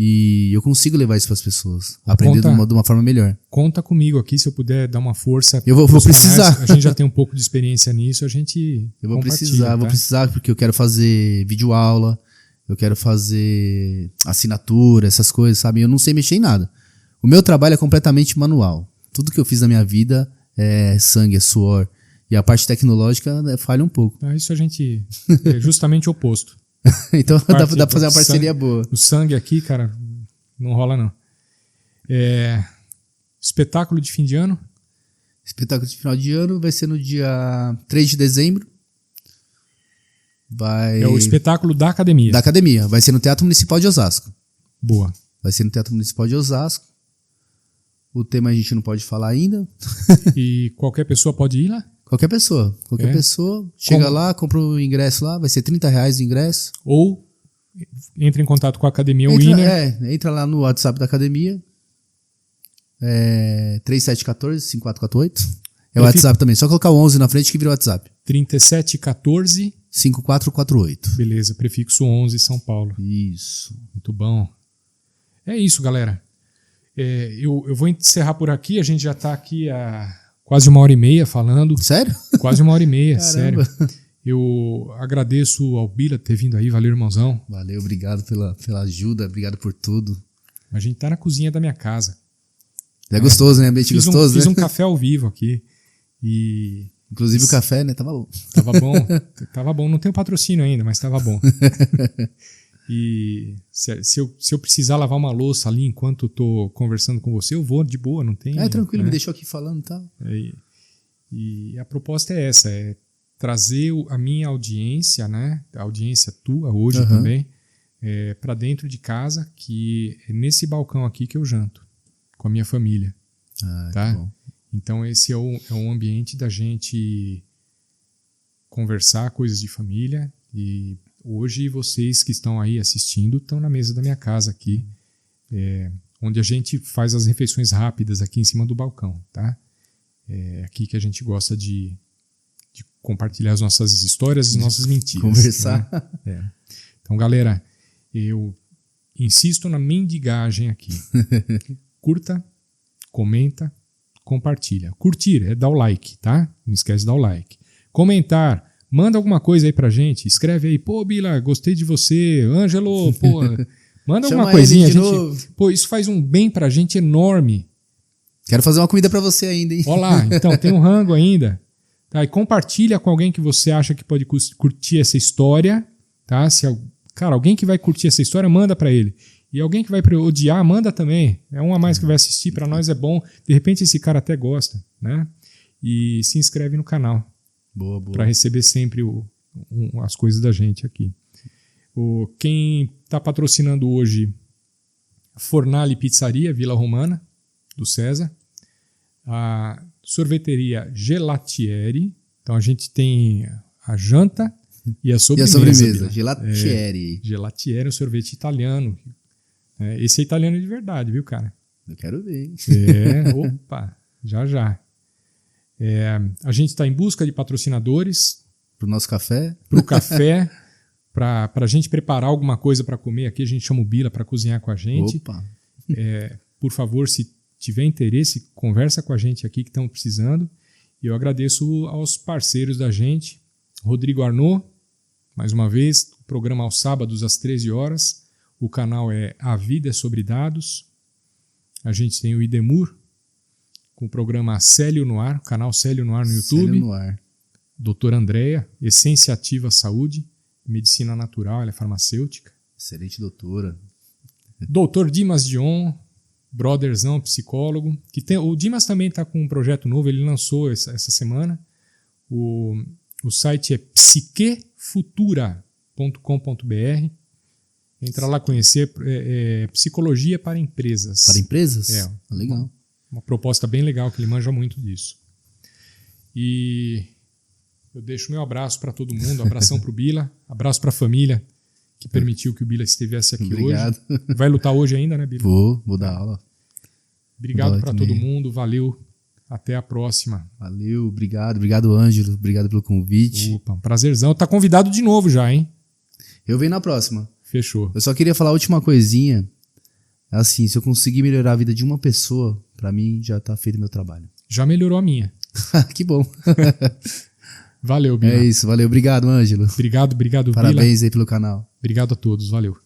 E eu consigo levar isso para as pessoas, aprender de uma forma melhor. Conta comigo aqui, se eu puder dar uma força. Eu vou precisar. A gente já tem um pouco de experiência nisso, Eu vou precisar porque eu quero fazer videoaula, eu quero fazer assinatura, essas coisas, sabe? Eu não sei mexer em nada. O meu trabalho é completamente manual. Tudo que eu fiz na minha vida é sangue, é suor. E a parte tecnológica falha um pouco. Isso a gente é justamente o oposto. Então dá pra fazer uma parceria boa. O sangue aqui, cara, não rola não. Espetáculo de fim de ano? Espetáculo de final de ano vai ser no dia 3 de dezembro. É o espetáculo da academia. Da academia. Vai ser no Teatro Municipal de Osasco. Boa. Vai ser no Teatro Municipal de Osasco. O tema a gente não pode falar ainda. E qualquer pessoa pode ir lá? Qualquer pessoa chega lá, compra o ingresso lá, vai ser R$30 o ingresso. Ou entra em contato com a Academia Winner. Entra lá no WhatsApp da academia. 3714-5448. É o WhatsApp também, só colocar o 11 na frente que vira o WhatsApp. 3714-5448. Beleza, prefixo 11, São Paulo. Isso. Muito bom. É isso, galera. Eu vou encerrar por aqui, a gente já está aqui há quase 1h30 falando. Sério? Quase 1h30, sério. Eu agradeço ao Bila ter vindo aí, valeu, irmãozão. Valeu, obrigado pela ajuda, obrigado por tudo. A gente tá na cozinha da minha casa. É gostoso, né? Ambiente gostoso, Fiz né? um café ao vivo aqui. Inclusive o café, né? Tava bom. Tava bom. Não tem patrocínio ainda, mas tava bom. E se eu precisar lavar uma louça ali enquanto eu tô conversando com você, eu vou de boa, não tem... tranquilo, me deixou aqui falando e tal. E a proposta é essa, é trazer a minha audiência, né? A audiência tua hoje também, para dentro de casa, que é nesse balcão aqui que eu janto, com a minha família. Tá? Bom. Então esse é um ambiente da gente conversar coisas de família. E hoje vocês que estão aí assistindo estão na mesa da minha casa aqui, onde a gente faz as refeições rápidas aqui em cima do balcão, tá? É aqui que a gente gosta de compartilhar as nossas histórias e as nossas mentiras. Conversar. Né? Então, galera, eu insisto na mendigagem aqui. Curta, comenta, compartilha. Curtir é dar o like, tá? Não esquece de dar o like. Comentar, manda alguma coisa aí pra gente. Escreve aí, pô, Bila, gostei de você. Ângelo, pô, manda alguma coisinha. Isso faz um bem pra gente enorme. Quero fazer uma comida pra você ainda, hein? Olha lá, então, tem um rango ainda. Tá? E compartilha com alguém que você acha que pode curtir essa história. Tá? Cara, alguém que vai curtir essa história, manda pra ele. E alguém que vai odiar, manda também. É um a mais que vai assistir, pra nós é bom. De repente esse cara até gosta, né? E se inscreve no canal. Boa. Pra receber sempre as coisas da gente aqui. Quem tá patrocinando hoje, Fornale Pizzaria, Vila Romana, do César. A sorveteria Gelatieri. Então a gente tem a janta e a sobremesa. Gelatieri. Gelatieri é um sorvete italiano. Esse é italiano de verdade, viu, cara? Eu quero ver. Opa, já. A gente está em busca de patrocinadores. Pro nosso café. Pro café. Para a gente preparar alguma coisa para comer aqui, a gente chama o Bila para cozinhar com a gente. Opa. Por favor, se tiver interesse, conversa com a gente aqui que estamos precisando. E eu agradeço aos parceiros da gente. Rodrigo Arnaud, mais uma vez, o programa aos sábados às 13 horas. O canal é A Vida é Sobre Dados. A gente tem o Idemur, com o programa Célio no Ar, canal Célio no Ar no YouTube. Célio no Ar. Doutora Andréia, Essência Ativa Saúde, Medicina Natural, ela é farmacêutica. Excelente doutora. Doutor Dimas Dion, brotherzão, psicólogo. O Dimas também está com um projeto novo, ele lançou essa semana. O site é psiquefutura.com.br. Entra lá conhecer psicologia para empresas. Para empresas? Legal. Uma proposta bem legal, que ele manja muito disso. E eu deixo meu abraço para todo mundo, abração para o Bila, abraço para a família que permitiu que o Bila estivesse aqui Obrigado. hoje. Vai lutar hoje ainda, né, Bila? Vou dar aula. Obrigado para todo mundo, valeu, até a próxima. Valeu, obrigado Ângelo, obrigado pelo convite. Opa, um prazerzão. Tá convidado de novo já, hein? Eu venho na próxima. Fechou. Eu só queria falar a última coisinha. Assim, se eu conseguir melhorar a vida de uma pessoa, pra mim já tá feito meu trabalho. Já melhorou a minha. Que bom. Valeu, Bila. É isso, valeu. Obrigado, Ângelo. Obrigado, Bila. Parabéns aí pelo canal. Obrigado a todos, valeu.